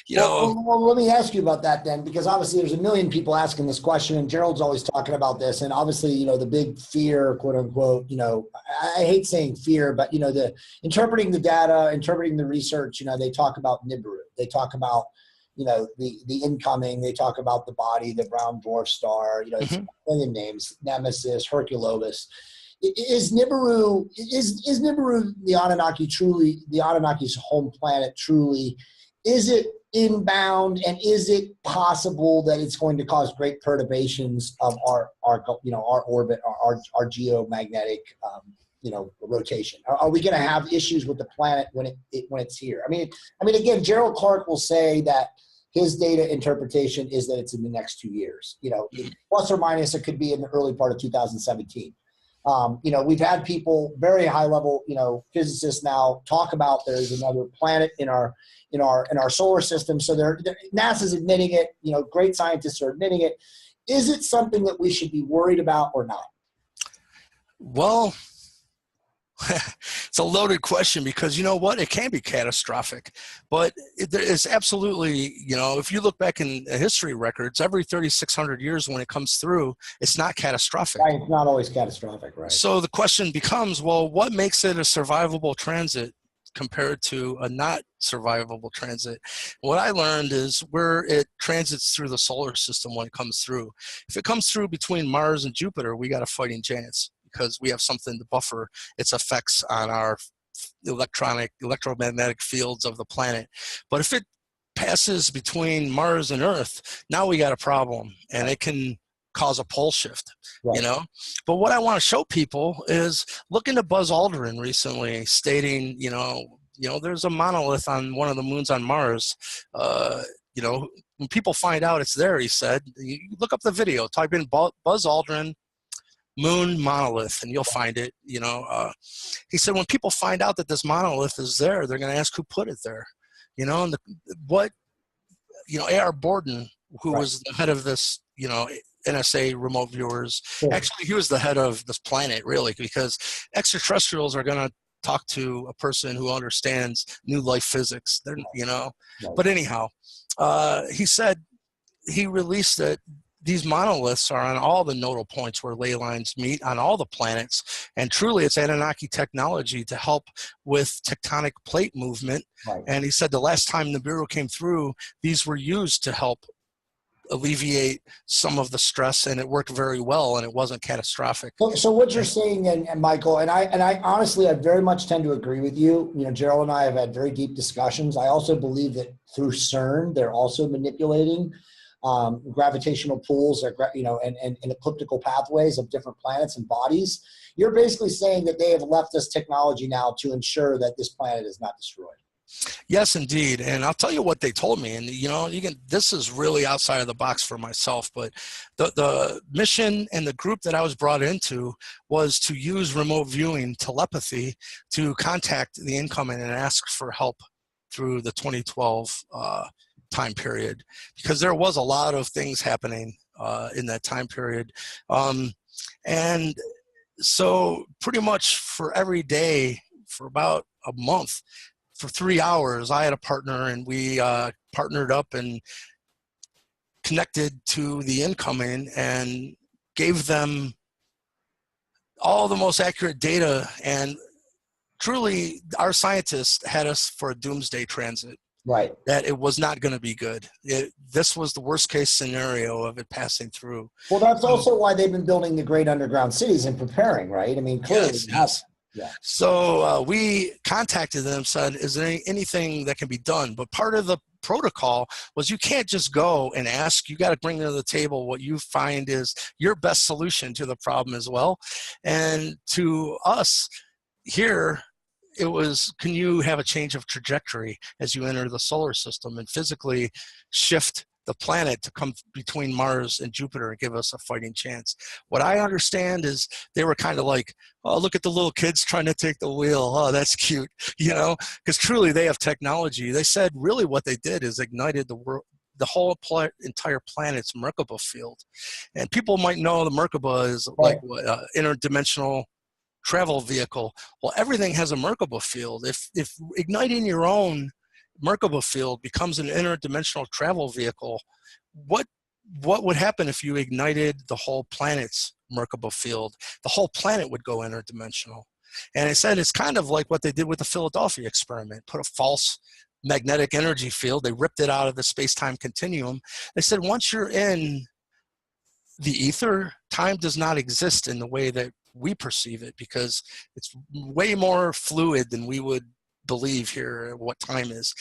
Well, let me ask you about that then, because obviously there's a million people asking this question, and Gerald's always talking about this. And obviously, the big fear, quote unquote, I hate saying fear, but, the interpreting the data, interpreting the research, they talk about Nibiru. They talk about, the incoming. They talk about the body, the brown dwarf star, it's a million names, Nemesis, Herculobus. Is Nibiru the Anunnaki truly, the Anunnaki's home planet truly? Is it inbound, and is it possible that it's going to cause great perturbations of our orbit, our geomagnetic rotation? Are we going to have issues with the planet when it's here? I mean, again, Gerald Clark will say that his data interpretation is that it's in the next 2 years. Plus or minus, it could be in the early part of 2017. We've had people, very high level, physicists now talk about there's another planet in our solar system. So NASA's admitting it. Great scientists are admitting it. Is it something that we should be worried about or not? Well, it's a loaded question, because it can be catastrophic, but it's absolutely, if you look back in history records, every 3,600 years when it comes through, it's not catastrophic. Right, it's not always catastrophic, right? So the question becomes, well, what makes it a survivable transit compared to a not survivable transit? What I learned is where it transits through the solar system when it comes through. If it comes through between Mars and Jupiter, we got a fighting chance, because we have something to buffer its effects on our electromagnetic fields of the planet. But if it passes between Mars and Earth, now we got a problem, and it can cause a pole shift, right. But what I want to show people is look into Buzz Aldrin recently stating, there's a monolith on one of the moons on Mars. When people find out it's there, he said, you look up the video, type in Buzz Aldrin moon monolith, and you'll find it. He said when people find out that this monolith is there, they're going to ask who put it there. And A.R. Borden, who right. was the head of this, NSA remote viewers. Sure. Actually, he was the head of this planet, really, because extraterrestrials are going to talk to a person who understands new life physics. They're, Right. But anyhow, he said he released that these monoliths are on all the nodal points where ley lines meet on all the planets, and truly it's Anunnaki technology to help with tectonic plate movement. Right. And he said the last time Nibiru came through, these were used to help alleviate some of the stress, and it worked very well, and it wasn't catastrophic. So what you're saying, and Michael, and I honestly, I very much tend to agree with you. Gerald and I have had very deep discussions. I also believe that through CERN, they're also manipulating gravitational pools, and elliptical pathways of different planets and bodies. You're basically saying that they have left us technology now to ensure that this planet is not destroyed. Yes, indeed. And I'll tell you what they told me. And, this is really outside of the box for myself, but the mission and the group that I was brought into was to use remote viewing telepathy to contact the incoming and ask for help through the 2012 time period, because there was a lot of things happening in that time period. And so pretty much for every day for about a month, for 3 hours, I had a partner, and we partnered up and connected to the incoming and gave them all the most accurate data. And truly, our scientists had us for a doomsday transit. Right. That it was not going to be good. This was the worst case scenario of it passing through. Well, that's also why they've been building the great underground cities and preparing, right? I mean, clearly. Yes. Yeah. So we contacted them, said, is there anything that can be done? But part of the protocol was you can't just go and ask. You got to bring to the table what you find is your best solution to the problem as well. And to us here, it was, can you have a change of trajectory as you enter the solar system and physically shift the planet to come between Mars and Jupiter and give us a fighting chance? What I understand is they were kind of like, oh, look at the little kids trying to take the wheel. Oh, that's cute, because truly they have technology. They said really what they did is ignited the world, the whole entire planet's Merkaba field. And people might know the Merkaba is like what, interdimensional travel vehicle. Well, everything has a Merkaba field. If igniting your own Merkaba field becomes an interdimensional travel vehicle, what would happen if you ignited the whole planet's Merkaba field? The whole planet would go interdimensional. And it said it's kind of like what they did with the Philadelphia experiment, put a false magnetic energy field. They ripped it out of the space-time continuum. They said once you're in the ether, time does not exist in the way that we perceive it, because it's way more fluid than we would believe here what time is.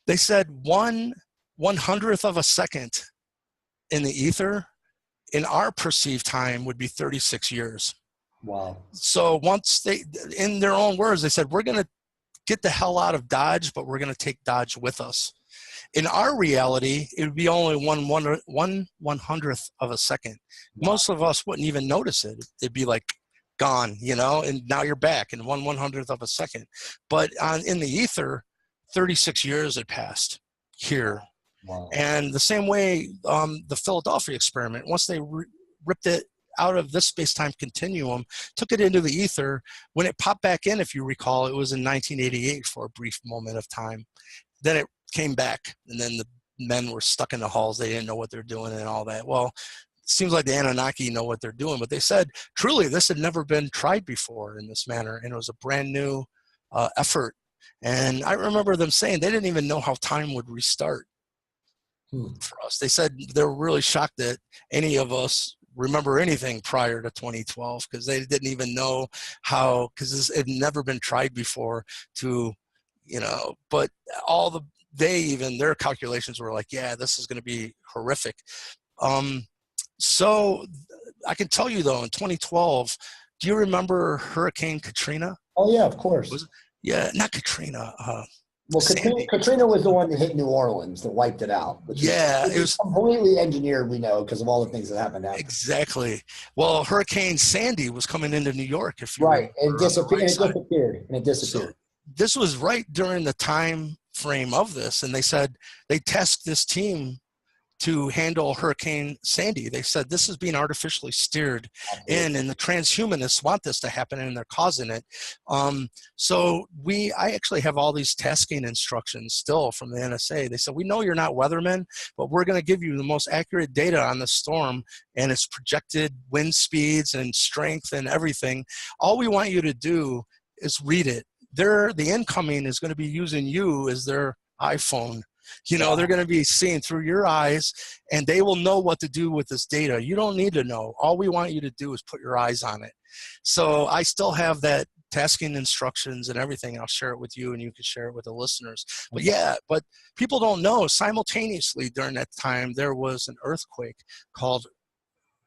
They said 1/100th of a second in the ether in our perceived time would be 36 years. Wow. So once they, in their own words, they said, we're going to get the hell out of Dodge, but we're going to take Dodge with us. In our reality, it would be only 1/100th of a second. Wow. Most of us wouldn't even notice it. It'd be like gone, and now you're back in 1/100th of a second. But in the ether, 36 years had passed here. Wow. And the same way, the Philadelphia experiment, once they ripped it out of this space-time continuum, took it into the ether, when it popped back in, if you recall, it was in 1988 for a brief moment of time. Then it came back, and then the men were stuck in the halls. They didn't know what they're doing and all that. Well, it seems like the Anunnaki know what they're doing, but they said, truly, this had never been tried before in this manner, and it was a brand new effort. And I remember them saying they didn't even know how time would restart for us. They said they were really shocked that any of us remember anything prior to 2012, because they didn't even know how, because this had never been tried before to, but their calculations were like, yeah, this is going to be horrific. So I can tell you though, in 2012, do you remember Hurricane Katrina? Oh yeah, of course. Yeah, not Katrina. Well, Katrina was the one that hit New Orleans that wiped it out. It was completely engineered, we know, because of all the things that happened after. Exactly. Well, Hurricane Sandy was coming into New York, if you remember. And it disappeared. So this was right during the time frame of this, and they said they tasked this team to handle Hurricane Sandy. They said this is being artificially steered in, and the transhumanists want this to happen, and they're causing it. So I actually have all these tasking instructions still from the NSA. They said, we know you're not weathermen, but we're going to give you the most accurate data on the storm and its projected wind speeds and strength and everything. All we want you to do is read it. The incoming is going to be using you as their iPhone. They're going to be seeing through your eyes, and they will know what to do with this data. You don't need to know. All we want you to do is put your eyes on it. So I still have that tasking instructions and everything. I'll share it with you, and you can share it with the listeners. But yeah, but people don't know. Simultaneously during that time, there was an earthquake called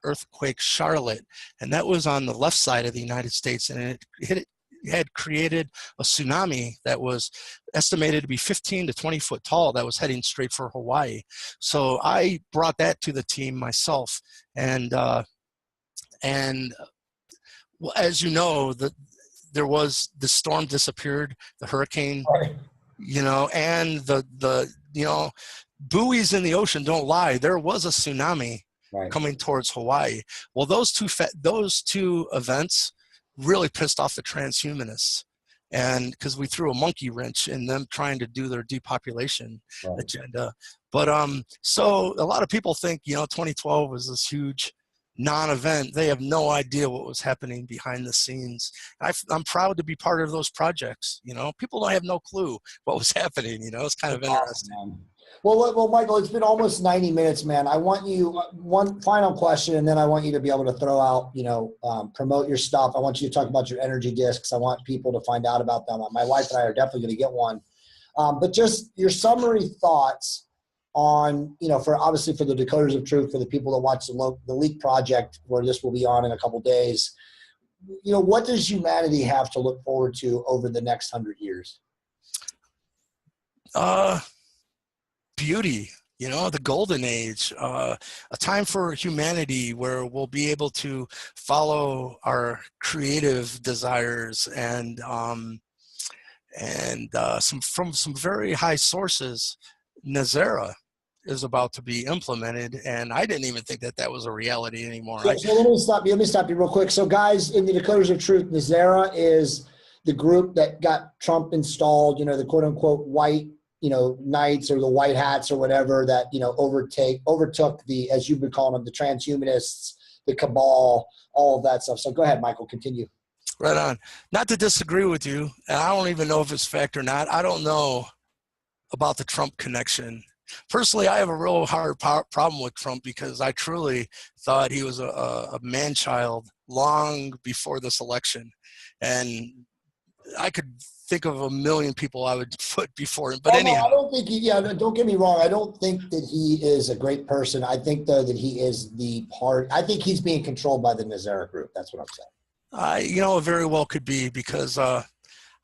Earthquake Charlotte, and that was on the left side of the United States, and it had created a tsunami that was estimated to be 15 to 20 foot tall that was heading straight for Hawaii. So I brought that to the team myself. And well, as you know, there was the storm disappeared, the hurricane, and the buoys in the ocean don't lie. There was a tsunami coming towards Hawaii. Well, those two events really pissed off the transhumanists, and because we threw a monkey wrench in them trying to do their depopulation agenda. But so a lot of people think 2012 was this huge non-event. They have no idea what was happening behind the scenes. I'm proud to be part of those projects. People don't have no clue what was happening. It's kind of interesting. Well, Michael, it's been almost 90 minutes, man. I want you one final question, and then I want you to be able to throw out, promote your stuff. I want you to talk about your energy discs. I want people to find out about them. My wife and I are definitely going to get one. But just your summary thoughts on, for the Decoders of Truth, for the people that watch the Leak Project, where this will be on in a couple days. what does humanity have to look forward to over the next 100 years? Beauty, the golden age, a time for humanity where we'll be able to follow our creative desires and from some very high sources. Nazera is about to be implemented, and I didn't even think that was a reality anymore. So let me stop you real quick. So guys, in the Decoders of Truth, Nazera is the group that got Trump installed, the quote unquote white, knights or the white hats or whatever that, overtook the, as you've been calling them, the transhumanists, the cabal, all of that stuff. So go ahead, Michael, continue. Right on. Not to disagree with you, and I don't even know if it's fact or not. I don't know about the Trump connection. Personally, I have a real hard problem with Trump because I truly thought he was a man-child long before this election. And I could think of a million people I would put before him. But anyhow. I don't think don't get me wrong. I don't think that he is a great person. I think, though, that he is I think he's being controlled by the Nazara group. That's what I'm saying. It very well could be because, all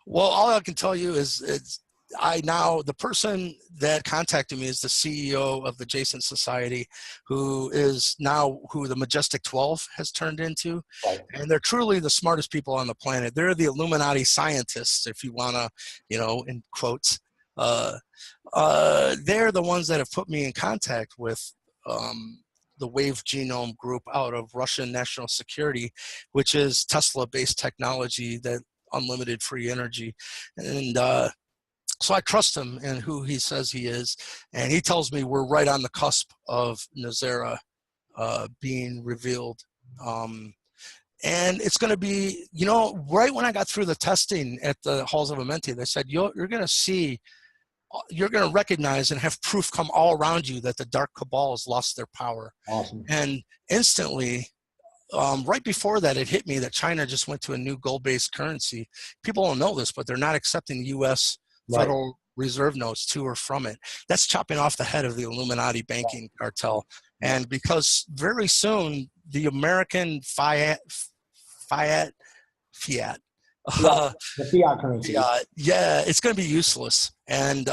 I can tell you is the person that contacted me is the CEO of the Jason Society, who the Majestic 12 has turned into. Right. And they're truly the smartest people on the planet. They're the Illuminati scientists, if you want to, in quotes. They're the ones that have put me in contact with the Wave Genome Group out of Russian National Security, which is Tesla-based technology, that unlimited free energy. And so I trust him in who he says he is. And he tells me we're right on the cusp of Nazera being revealed. And it's going to be, right when I got through the testing at the Halls of Amenti, they said, you're going to recognize and have proof come all around you that the dark cabal has lost their power. Awesome. And instantly, right before that, it hit me that China just went to a new gold-based currency. People don't know this, but they're not accepting U.S. Federal Reserve notes to or from it. That's chopping off the head of the Illuminati banking cartel. And because very soon the American fiat, the fiat currency. It's going to be useless and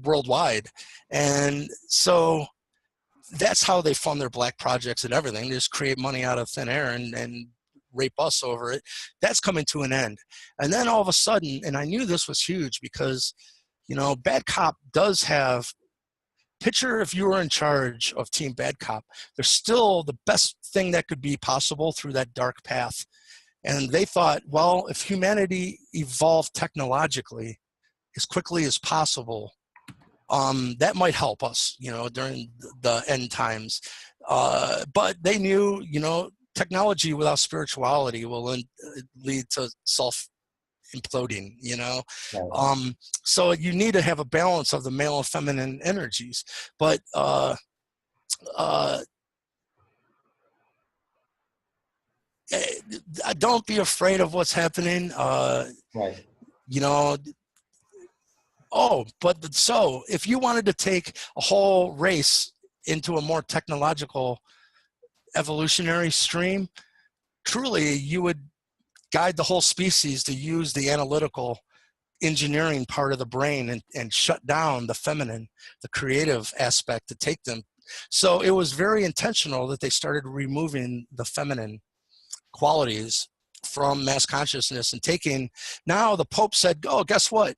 worldwide. And so that's how they fund their black projects and everything. They just create money out of thin air and rape us over it. That's coming to an end. And then all of a sudden, and I knew this was huge because, Bad Cop does have, picture if you were in charge of Team Bad Cop, there's still the best thing that could be possible through that dark path. And they thought, well, if humanity evolved technologically as quickly as possible, that might help us, during the end times. But they knew, technology without spirituality will lead to self-imploding, Right. So you need to have a balance of the male and feminine energies. But don't be afraid of what's happening. Right. So if you wanted to take a whole race into a more technological evolutionary stream, truly you would guide the whole species to use the analytical engineering part of the brain and shut down the feminine, the creative aspect to take them. So it was very intentional that they started removing the feminine qualities from mass consciousness and taking, now the Pope said, oh, guess what?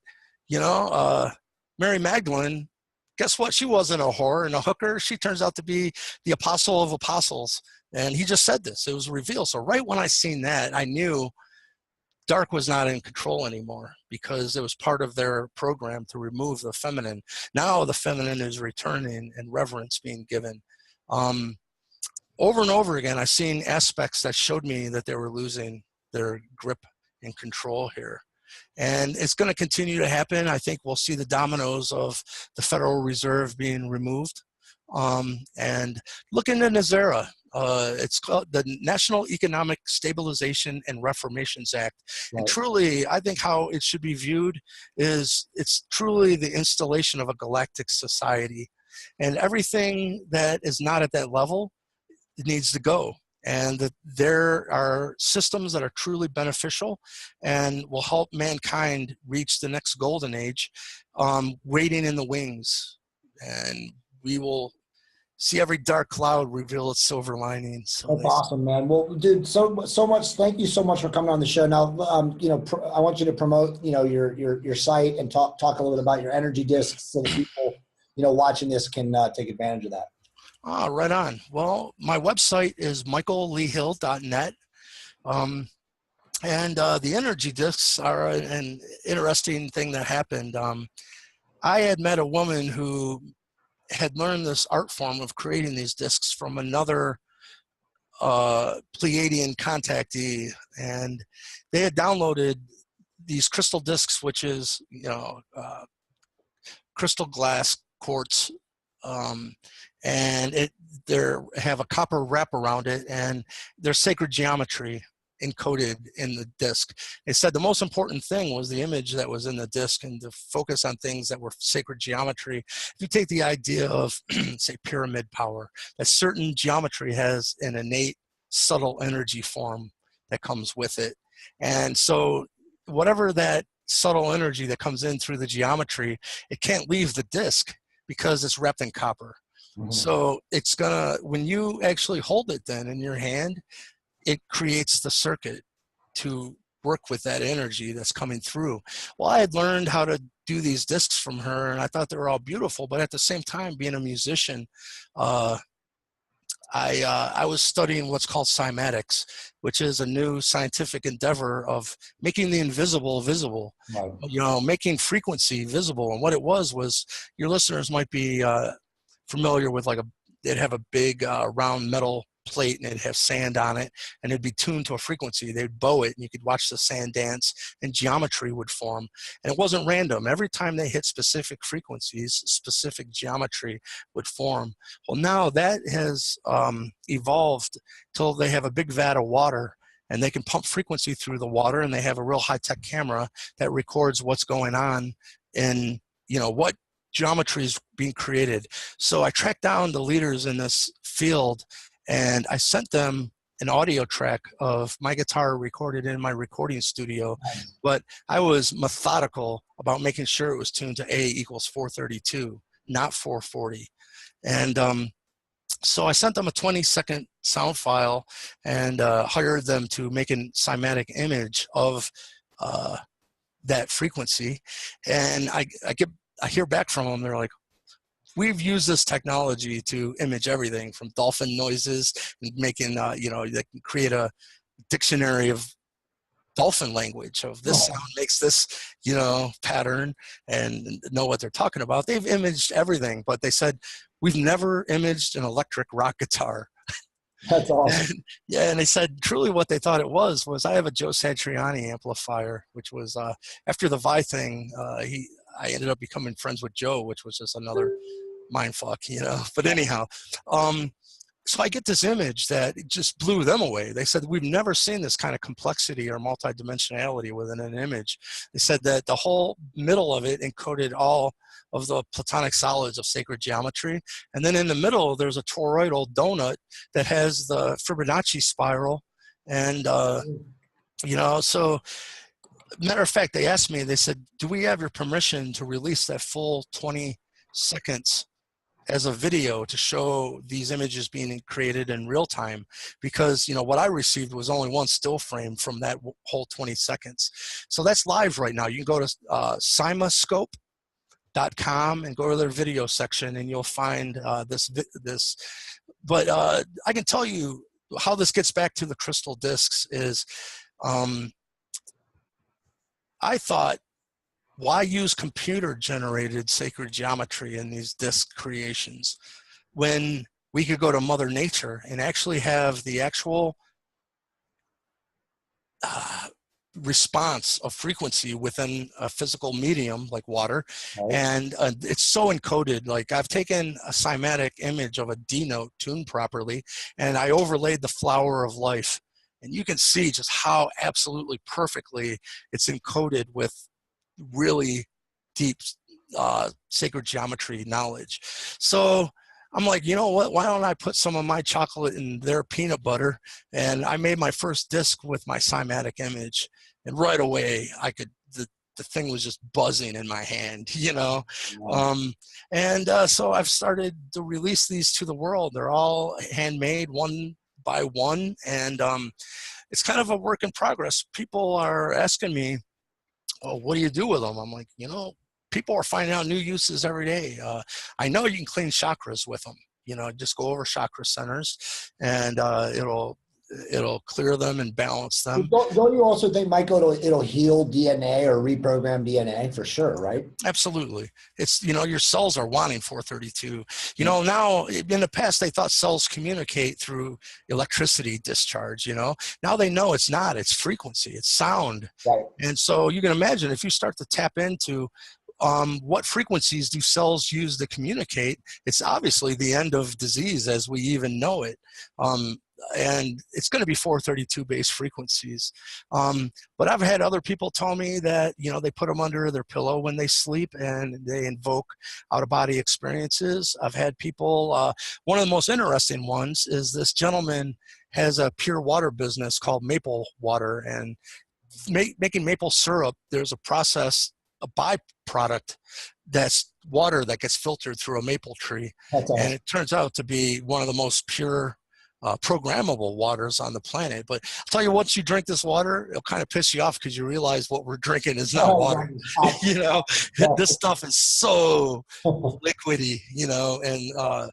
Mary Magdalene, guess what? She wasn't a whore and a hooker. She turns out to be the apostle of apostles. And he just said this. It was revealed. So right when I seen that, I knew dark was not in control anymore because it was part of their program to remove the feminine. Now the feminine is returning and reverence being given. Over and over again, I've seen aspects that showed me that they were losing their grip and control here. And it's going to continue to happen. I think we'll see the dominoes of the Federal Reserve being removed. And look into Nazera. It's called the National Economic Stabilization and Reformations Act. Right. And truly, I think how it should be viewed is it's truly the installation of a galactic society. And everything that is not at that level, it needs to go. and that there are systems that are truly beneficial and will help mankind reach the next golden age, waiting in the wings. And we will see every dark cloud reveal its silver lining. So that's awesome, man. Well, dude, so much. Thank you so much for coming on the show. Now, I want you to promote, your site and talk a little bit about your energy discs so the people, watching this can take advantage of that. Right on. Well, my website is michaelleehill.net. And the energy discs are an interesting thing that happened. I had met a woman who had learned this art form of creating these discs from another Pleiadian contactee, and they had downloaded these crystal discs, which is crystal glass quartz, and they have a copper wrap around it, and there's sacred geometry encoded in the disc. They said the most important thing was the image that was in the disc and to focus on things that were sacred geometry. If you take the idea of, say, pyramid power, that certain geometry has an innate subtle energy form that comes with it. And so whatever that subtle energy that comes in through the geometry, it can't leave the disc because it's wrapped in copper. Mm-hmm. So it's gonna, when you actually hold it then in your hand, it creates the circuit to work with that energy that's coming through. Well, I had learned how to do these discs from her, and I thought they were all beautiful, but at the same time, being a musician, I was studying what's called cymatics, which is a new scientific endeavor of making the invisible visible, right. Making frequency visible. And what it was your listeners might be familiar with, they'd have a big round metal plate and it'd have sand on it and it'd be tuned to a frequency. They'd bow it and you could watch the sand dance and geometry would form. And it wasn't random. Every time they hit specific frequencies, specific geometry would form. Well, now that has evolved till they have a big vat of water and they can pump frequency through the water, and they have a real high-tech camera that records what's going on in, what geometry is being created. So I tracked down the leaders in this field and I sent them an audio track of my guitar recorded in my recording studio, but I was methodical about making sure it was tuned to A equals 432, not 440. And so I sent them a 20-second sound file and hired them to make a cymatic image of that frequency. And I hear back from them. They're like, we've used this technology to image everything from dolphin noises and making, they can create a dictionary of dolphin language of this sound makes this, pattern and know what they're talking about. They've imaged everything, but they said, we've never imaged an electric rock guitar. That's awesome. And they said truly what they thought it was I have a Joe Satriani amplifier, which was after the Vi thing, I ended up becoming friends with Joe, which was just another mind fuck, But anyhow, so I get this image that it just blew them away. They said, we've never seen this kind of complexity or multidimensionality within an image. They said that the whole middle of it encoded all of the platonic solids of sacred geometry. And then in the middle, there's a toroidal donut that has the Fibonacci spiral. And, so matter of fact, they asked me, they said, do we have your permission to release that full 20 seconds as a video to show these images being created in real time? Because, what I received was only one still frame from that whole 20 seconds. So that's live right now. You can go to cymascope.com and go to their video section and you'll find this. But I can tell you how this gets back to the crystal discs is, I thought, why use computer-generated sacred geometry in these disc creations when we could go to Mother Nature and actually have the actual response of frequency within a physical medium like water? Right. And it's so encoded. Like, I've taken a cymatic image of a D note tuned properly, and I overlaid the flower of life. And you can see just how absolutely perfectly it's encoded with really deep sacred geometry knowledge. So I'm like, you know what? Why don't I put some of my chocolate in their peanut butter? And I made my first disc with my cymatic image, and right away the thing was just buzzing in my hand, you know. So I've started to release these to the world. They're all handmade one by one, and it's kind of a work in progress. People are asking me, "Oh, what do you do with them?" I'm like, you know, people are finding out new uses every day. I know you can clean chakras with them. You know, just go over chakra centers, and it'll clear them and balance them. Don't you also think, Michael, it'll heal DNA or reprogram DNA for sure, right? Absolutely. It's, you know, your cells are wanting 432. You know, now in the past, they thought cells communicate through electricity discharge, you know. Now they know it's not, it's frequency, it's sound. Right. And so you can imagine if you start to tap into what frequencies do cells use to communicate, it's obviously the end of disease as we even know it. And it's going to be 432 base frequencies. But I've had other people tell me that, you know, they put them under their pillow when they sleep and they invoke out-of-body experiences. I've had people, one of the most interesting ones is this gentleman has a pure water business called Maple Water, and making maple syrup, there's a process, a byproduct that's water that gets filtered through a maple tree. That's awesome. And it turns out to be one of the most pure programmable waters on the planet. But I'll tell you, once you drink this water, it'll kind of piss you off because you realize what we're drinking is not water. You know, this stuff is so liquidy, you know, and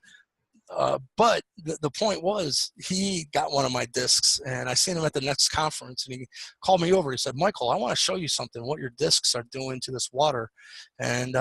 but the point was, he got one of my discs, and I seen him at the next conference, and he called me over. He said, Michael, I want to show you something, what your discs are doing to this water. And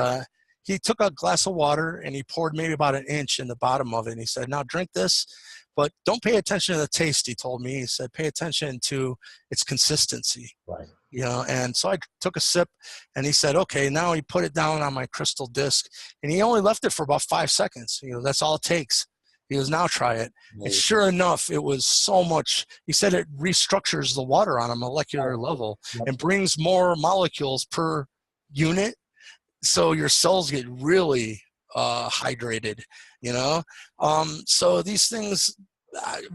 he took a glass of water, and he poured maybe about an inch in the bottom of it, and he said, now drink this, but don't pay attention to the taste, he told me. He said, pay attention to its consistency. Right. You know, and so I took a sip, and he said, okay, now he put it down on my crystal disc, and he only left it for about 5 seconds. You know, that's all it takes. He goes, now try it. And sure enough, it was so much. He said it restructures the water on a molecular level and brings more molecules per unit. So your cells get really hydrated, you know? So these things,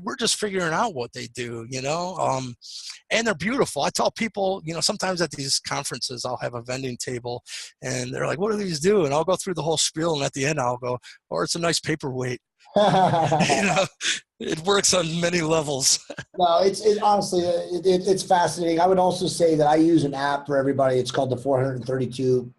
we're just figuring out what they do, you know? And they're beautiful. I tell people, you know, sometimes at these conferences, I'll have a vending table, and they're like, what do these do? And I'll go through the whole spiel, and at the end, I'll go, or it's a nice paperweight. You know, it works on many levels. No, honestly, it's fascinating. I would also say that I use an app for everybody. It's called the 432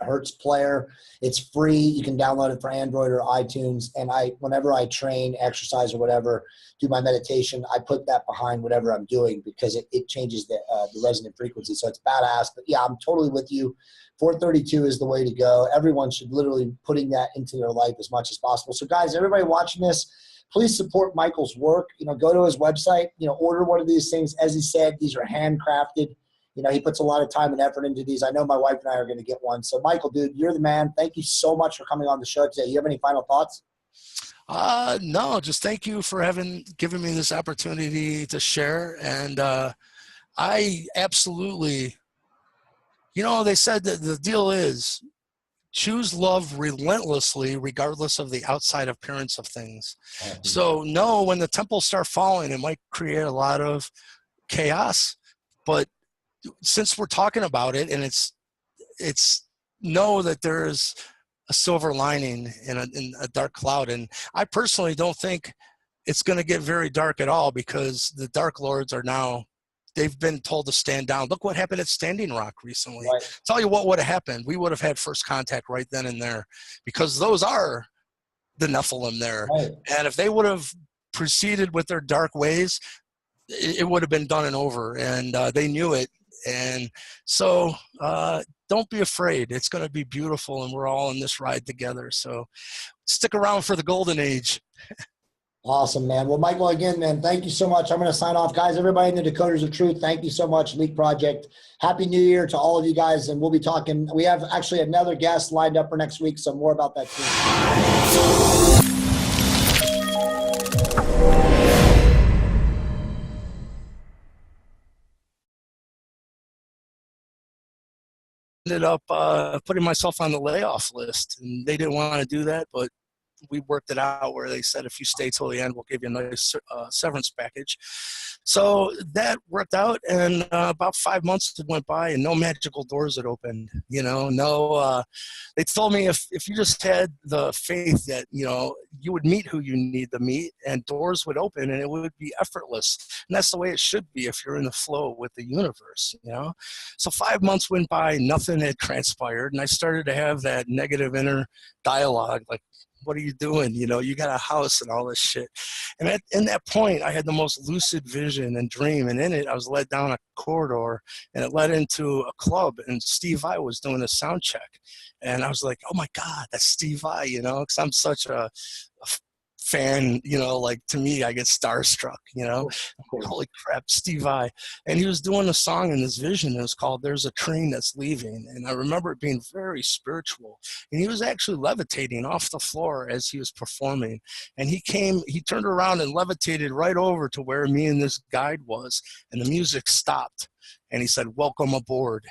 Hertz player. It's free. You can download it for Android or iTunes. And whenever I train, exercise, or whatever, do my meditation, I put that behind whatever I'm doing because it changes the resonant frequency. So it's badass. But yeah, I'm totally with you. 432 is the way to go. Everyone should literally putting that into their life as much as possible. So guys, everybody watching this, please support Michael's work. You know, go to his website, you know, order one of these things. As he said, these are handcrafted. You know, he puts a lot of time and effort into these. I know my wife and I are going to get one. So Michael, dude, you're the man. Thank you so much for coming on the show today. You have any final thoughts? No, just thank you for given me this opportunity to share. And I absolutely, you know, they said that the deal is choose love relentlessly, regardless of the outside appearance of things. So no, when the temples start falling, it might create a lot of chaos, but since we're talking about it, and it's know that there's a silver lining in a dark cloud. And I personally don't think it's going to get very dark at all, because the Dark Lords are now, they've been told to stand down. Look what happened at Standing Rock recently. Right. Tell you what would have happened. We would have had first contact right then and there, because those are the Nephilim there. Right. And if they would have proceeded with their dark ways, it would have been done and over. And they knew it. And so don't be afraid. It's going to be beautiful, and we're all in this ride together. So stick around for the golden age. Awesome, man. Well, Michael, again, man, thank you so much. I'm going to sign off. Guys, everybody in the Decoders of Truth, thank you so much, Leak Project. Happy New Year to all of you guys, and we'll be talking. We have actually another guest lined up for next week, so more about that soon. Ended up putting myself on the layoff list, and they didn't want to do that, but we worked it out where they said, if you stay till the end, we'll give you a nice severance package. So that worked out, and about 5 months went by, and no magical doors had opened. You know, no. They told me if you just had the faith that, you know, you would meet who you need to meet, and doors would open, and it would be effortless. And that's the way it should be if you're in the flow with the universe. You know, so 5 months went by, nothing had transpired, and I started to have that negative inner dialogue, like, what are you doing? You know, you got a house and all this shit. And in that point, I had the most lucid vision and dream. And in it, I was led down a corridor, and it led into a club. And Steve Vai was doing a sound check. And I was like, oh my God, that's Steve Vai, you know, because I'm such a fan, you know, like, to me, I get starstruck, you know. Holy crap, Steve Vai. And he was doing a song in this vision. It was called There's a Train That's Leaving. And I remember it being very spiritual. And he was actually levitating off the floor as he was performing. And he turned around and levitated right over to where me and this guide was. And the music stopped. And he said, welcome aboard.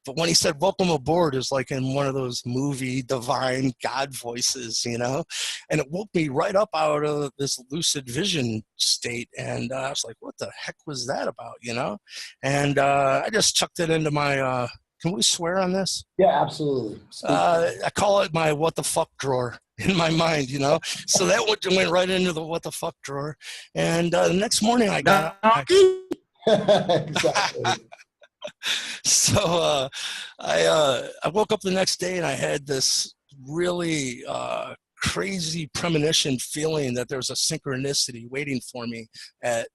But when he said, welcome aboard, it was like in one of those movie divine God voices, you know, and it woke me right up out of this lucid vision state. And I was like, what the heck was that about, you know? And I just chucked it into my, can we swear on this? Yeah, absolutely. I call it my what the fuck drawer in my mind, you know? So that went right into the what the fuck drawer. And the next morning I got Exactly. So I woke up the next day, and I had this really crazy premonition feeling that there was a synchronicity waiting for me at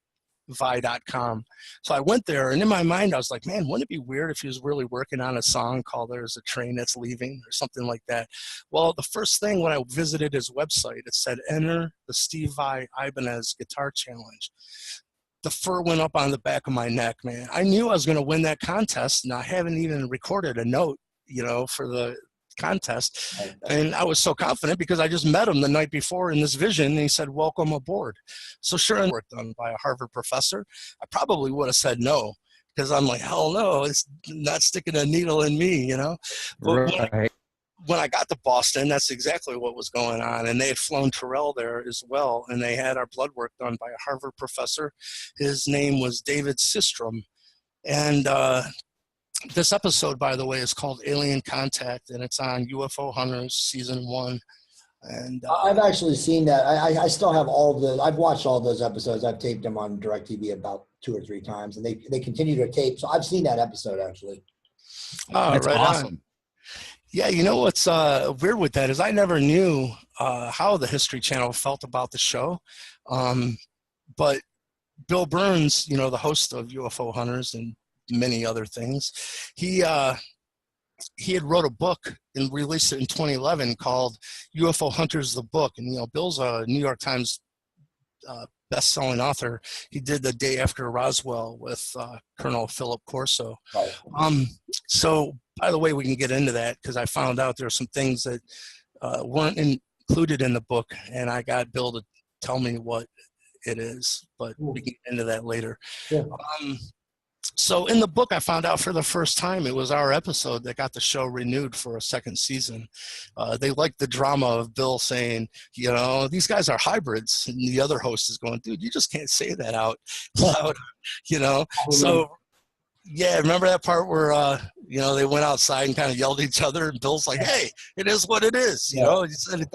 vi.com. So I went there, and in my mind I was like, man, wouldn't it be weird if he was really working on a song called There's a Train That's Leaving or something like that? Well, the first thing when I visited his website, it said, enter the Steve Vai Ibanez Guitar Challenge. The fur went up on the back of my neck, man. I knew I was going to win that contest, and I haven't even recorded a note, you know, for the contest. And I was so confident because I just met him the night before in this vision, and he said, welcome aboard. So sure enough, work done by a Harvard professor. I probably would have said no, because I'm like, hell no, it's not sticking a needle in me, you know? But Right. when I got to Boston, that's exactly what was going on. And they had flown Terrell there as well. And they had our blood work done by a Harvard professor. His name was David Systrom. And this episode, by the way, is called Alien Contact, and it's on UFO Hunters Season 1. And I've actually seen that. I still have I've watched all those episodes. I've taped them on DirecTV about 2 or 3 times, and they continue to tape. So I've seen that episode, actually. Oh, That's right awesome. on. Yeah, you know what's weird with that is I never knew how the History Channel felt about the show. But Bill Burns, you know, the host of UFO Hunters and many other things, he had wrote a book and released it in 2011 called UFO Hunters the Book. And, you know, Bill's a New York Times best-selling author. He did The Day After Roswell with Colonel Philip Corso. Right. So, by the way, we can get into that because I found out there are some things that weren't included in the book, and I got Bill to tell me what it is, but we can get into that later. Yeah. So in the book, I found out for the first time it was our episode that got the show renewed for a second season. They liked the drama of Bill saying, you know, these guys are hybrids. And the other host is going, dude, you just can't say that out loud, you know? So, yeah, remember that part where, you know, they went outside and kind of yelled at each other, and Bill's like, hey, it is what it is. You know, he said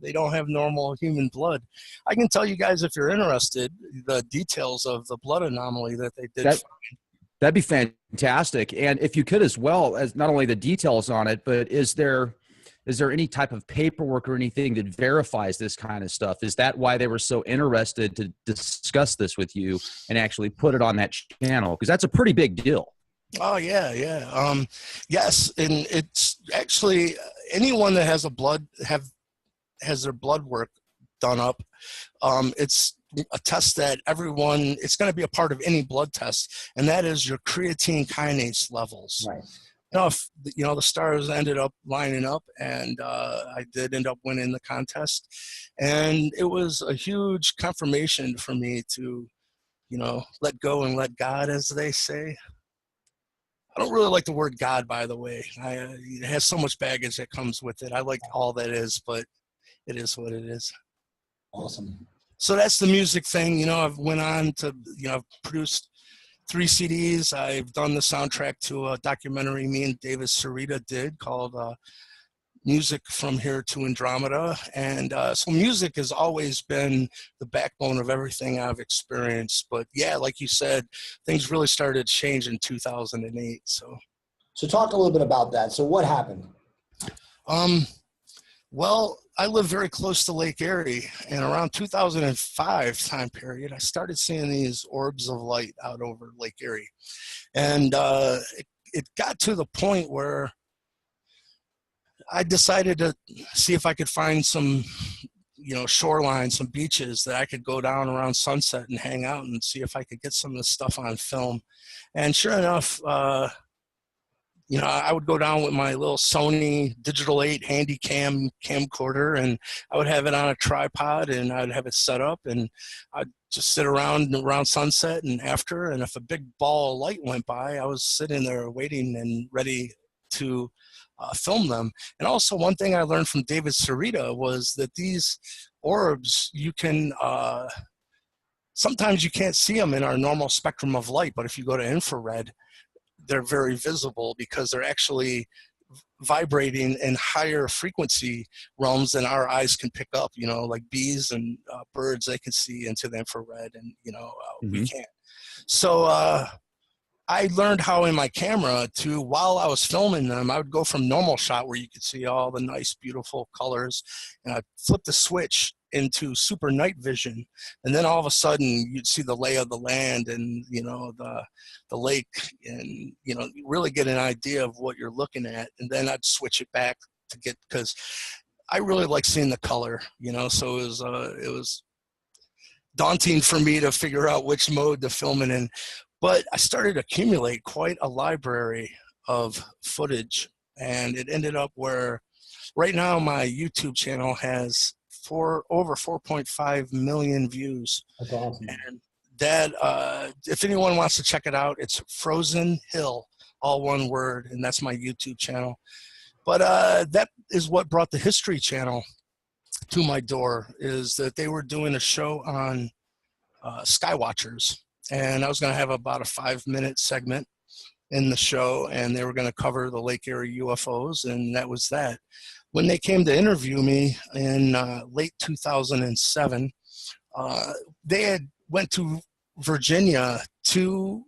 they don't have normal human blood. I can tell you guys, if you're interested, the details of the blood anomaly that they did. That'd be fantastic. And if you could, as well as not only the details on it, but is there any type of paperwork or anything that verifies this kind of stuff? Is that why they were so interested to discuss this with you and actually put it on that channel? Because that's a pretty big deal. Oh, yeah. Yes. And it's actually anyone that has has their blood work done up. It's a test that it's going to be a part of any blood test, and that is your creatine kinase levels. Right. You know, the stars ended up lining up, and I did end up winning the contest, and it was a huge confirmation for me to, you know, let go and let God, as they say. I don't really like the word God, by the way. It has so much baggage that comes with it. I like all that is, but it is what it is. Awesome. So that's the music thing. You know, I've went on to, you know, I've produced 3 CDs. I've done the soundtrack to a documentary me and David Sarita did called Music from Here to Andromeda. And so music has always been the backbone of everything I've experienced. But yeah, like you said, things really started to change in 2008. So talk a little bit about that. So what happened? Well, I live very close to Lake Erie, and around 2005 time period, I started seeing these orbs of light out over Lake Erie. And it got to the point where I decided to see if I could find some, you know, shoreline, some beaches that I could go down around sunset and hang out and see if I could get some of this stuff on film. And sure enough, you know, I would go down with my little Sony Digital 8 handy camcorder, and I would have it on a tripod, and I'd have it set up, and I'd just sit around sunset and after, and if a big ball of light went by, I was sitting there waiting and ready to film them. And also one thing I learned from David Sarita was that these orbs, you can, sometimes you can't see them in our normal spectrum of light, but if you go to infrared, they're very visible because they're actually vibrating in higher frequency realms than our eyes can pick up, you know, like bees and birds, they can see into the infrared, and, you know, we can't. So I learned how in my camera to, while I was filming them, I would go from normal shot where you could see all the nice, beautiful colors, and I'd flip the switch into super night vision, and then all of a sudden you'd see the lay of the land and, you know, the lake, and, you know, really get an idea of what you're looking at. And then I'd switch it back to get, because I really like seeing the color, you know, so it was daunting for me to figure out which mode to film it in. But I started to accumulate quite a library of footage, and it ended up where right now my YouTube channel has over 4.5 million views. That's awesome. And that, if anyone wants to check it out, it's Frozen Hill, all one word, and that's my YouTube channel. But that is what brought the History Channel to my door, is that they were doing a show on Skywatchers. And I was going to have about a 5-minute segment in the show, and they were going to cover the Lake Erie UFOs, and that was that. When they came to interview me in late 2007, they had went to Virginia 2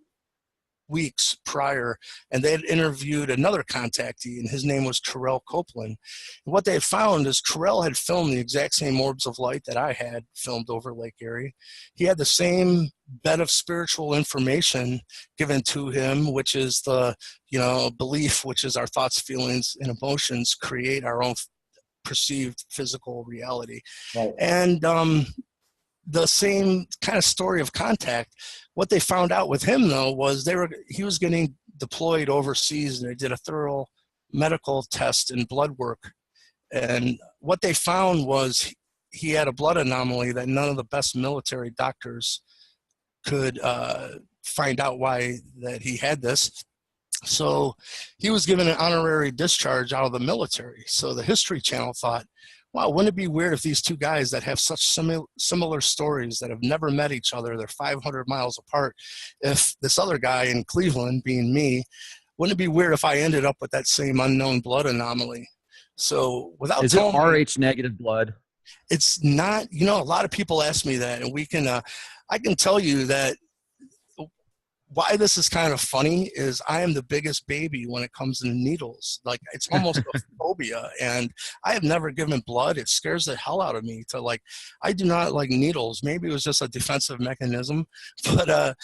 weeks prior, and they had interviewed another contactee, and his name was Terrell Copeland. And what they had found is Terrell had filmed the exact same orbs of light that I had filmed over Lake Erie. He had the same bed of spiritual information given to him, which is the, you know, belief, which is our thoughts, feelings, and emotions create our own perceived physical reality. Right. And the same kind of story of contact. What they found out with him, though, was he was getting deployed overseas, and they did a thorough medical test and blood work. And what they found was he had a blood anomaly that none of the best military doctors could find out why that he had this. So he was given an honorary discharge out of the military. So the History Channel thought, wow, wouldn't it be weird if these two guys that have such similar stories, that have never met each other, they're 500 miles apart, if this other guy in Cleveland, being me, wouldn't it be weird if I ended up with that same unknown blood anomaly? So without Is it RH negative blood? It's not, you know, a lot of people ask me that, and we can, I can tell you that why this is kind of funny is I am the biggest baby when it comes to needles. Like, it's almost a phobia, and I have never given blood. It scares the hell out of me to, like, I do not like needles. Maybe it was just a defensive mechanism, but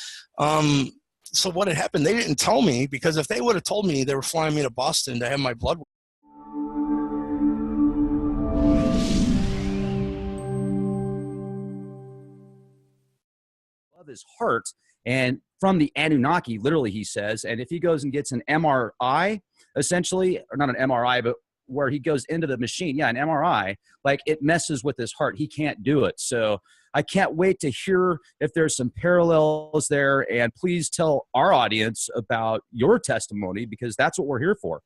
so what had happened, they didn't tell me, because if they would have told me they were flying me to Boston to have my blood of his heart, and from the Anunnaki, literally, he says. And if he goes and gets an MRI, essentially, or not an MRI, but where he goes into the machine, yeah, an MRI, like, it messes with his heart. He can't do it. So I can't wait to hear if there's some parallels there. And please tell our audience about your testimony, because that's what we're here for.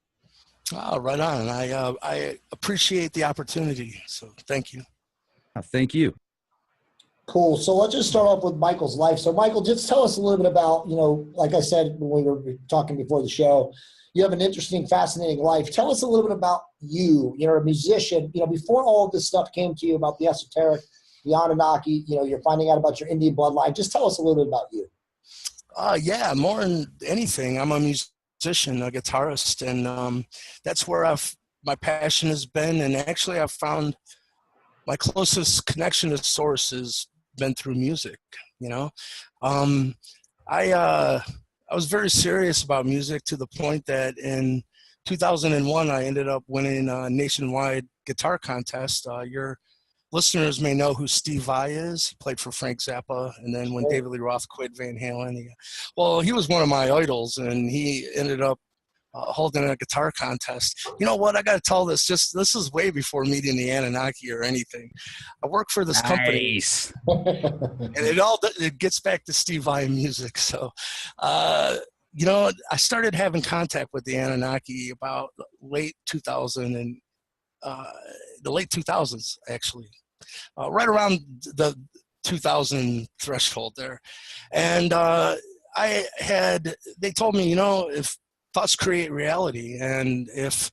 Oh, right on. I appreciate the opportunity. So thank you. Thank you. Cool. So let's just start off with Michael's life. So Michael, just tell us a little bit about, like I said when we were talking before the show, you have an interesting, fascinating life. Tell us a little bit about you. You're a musician. Before all of this stuff came to you about the esoteric, the Anunnaki, you're finding out about your Indian bloodline. Just tell us a little bit about you. Yeah, more than anything, I'm a musician, a guitarist, and that's where my passion has been. And actually, I've found my closest connection to source has been through music. I was very serious about music to the point that in 2001 I ended up winning a nationwide guitar contest. Your listeners may know who Steve Vai is. He played for Frank Zappa, and then when David Lee Roth quit Van Halen, he was one of my idols, and he ended up holding a guitar contest. You know what? I got to tell this. This is way before meeting the Anunnaki or anything. I work for this company, and it gets back to Steve Vai music. So, I started having contact with the Anunnaki about late 2000 and the late 2000s, actually, right around the 2000 threshold there, and they told me, if thoughts create reality, and if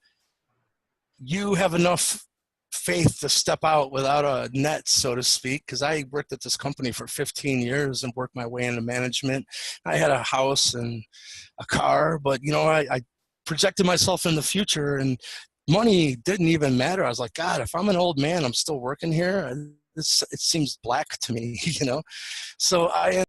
you have enough faith to step out without a net, so to speak, because I worked at this company for 15 years and worked my way into management. I had a house and a car, but I projected myself in the future, and money didn't even matter. I was like, God, if I'm an old man, I'm still working here. It seems black to me, So I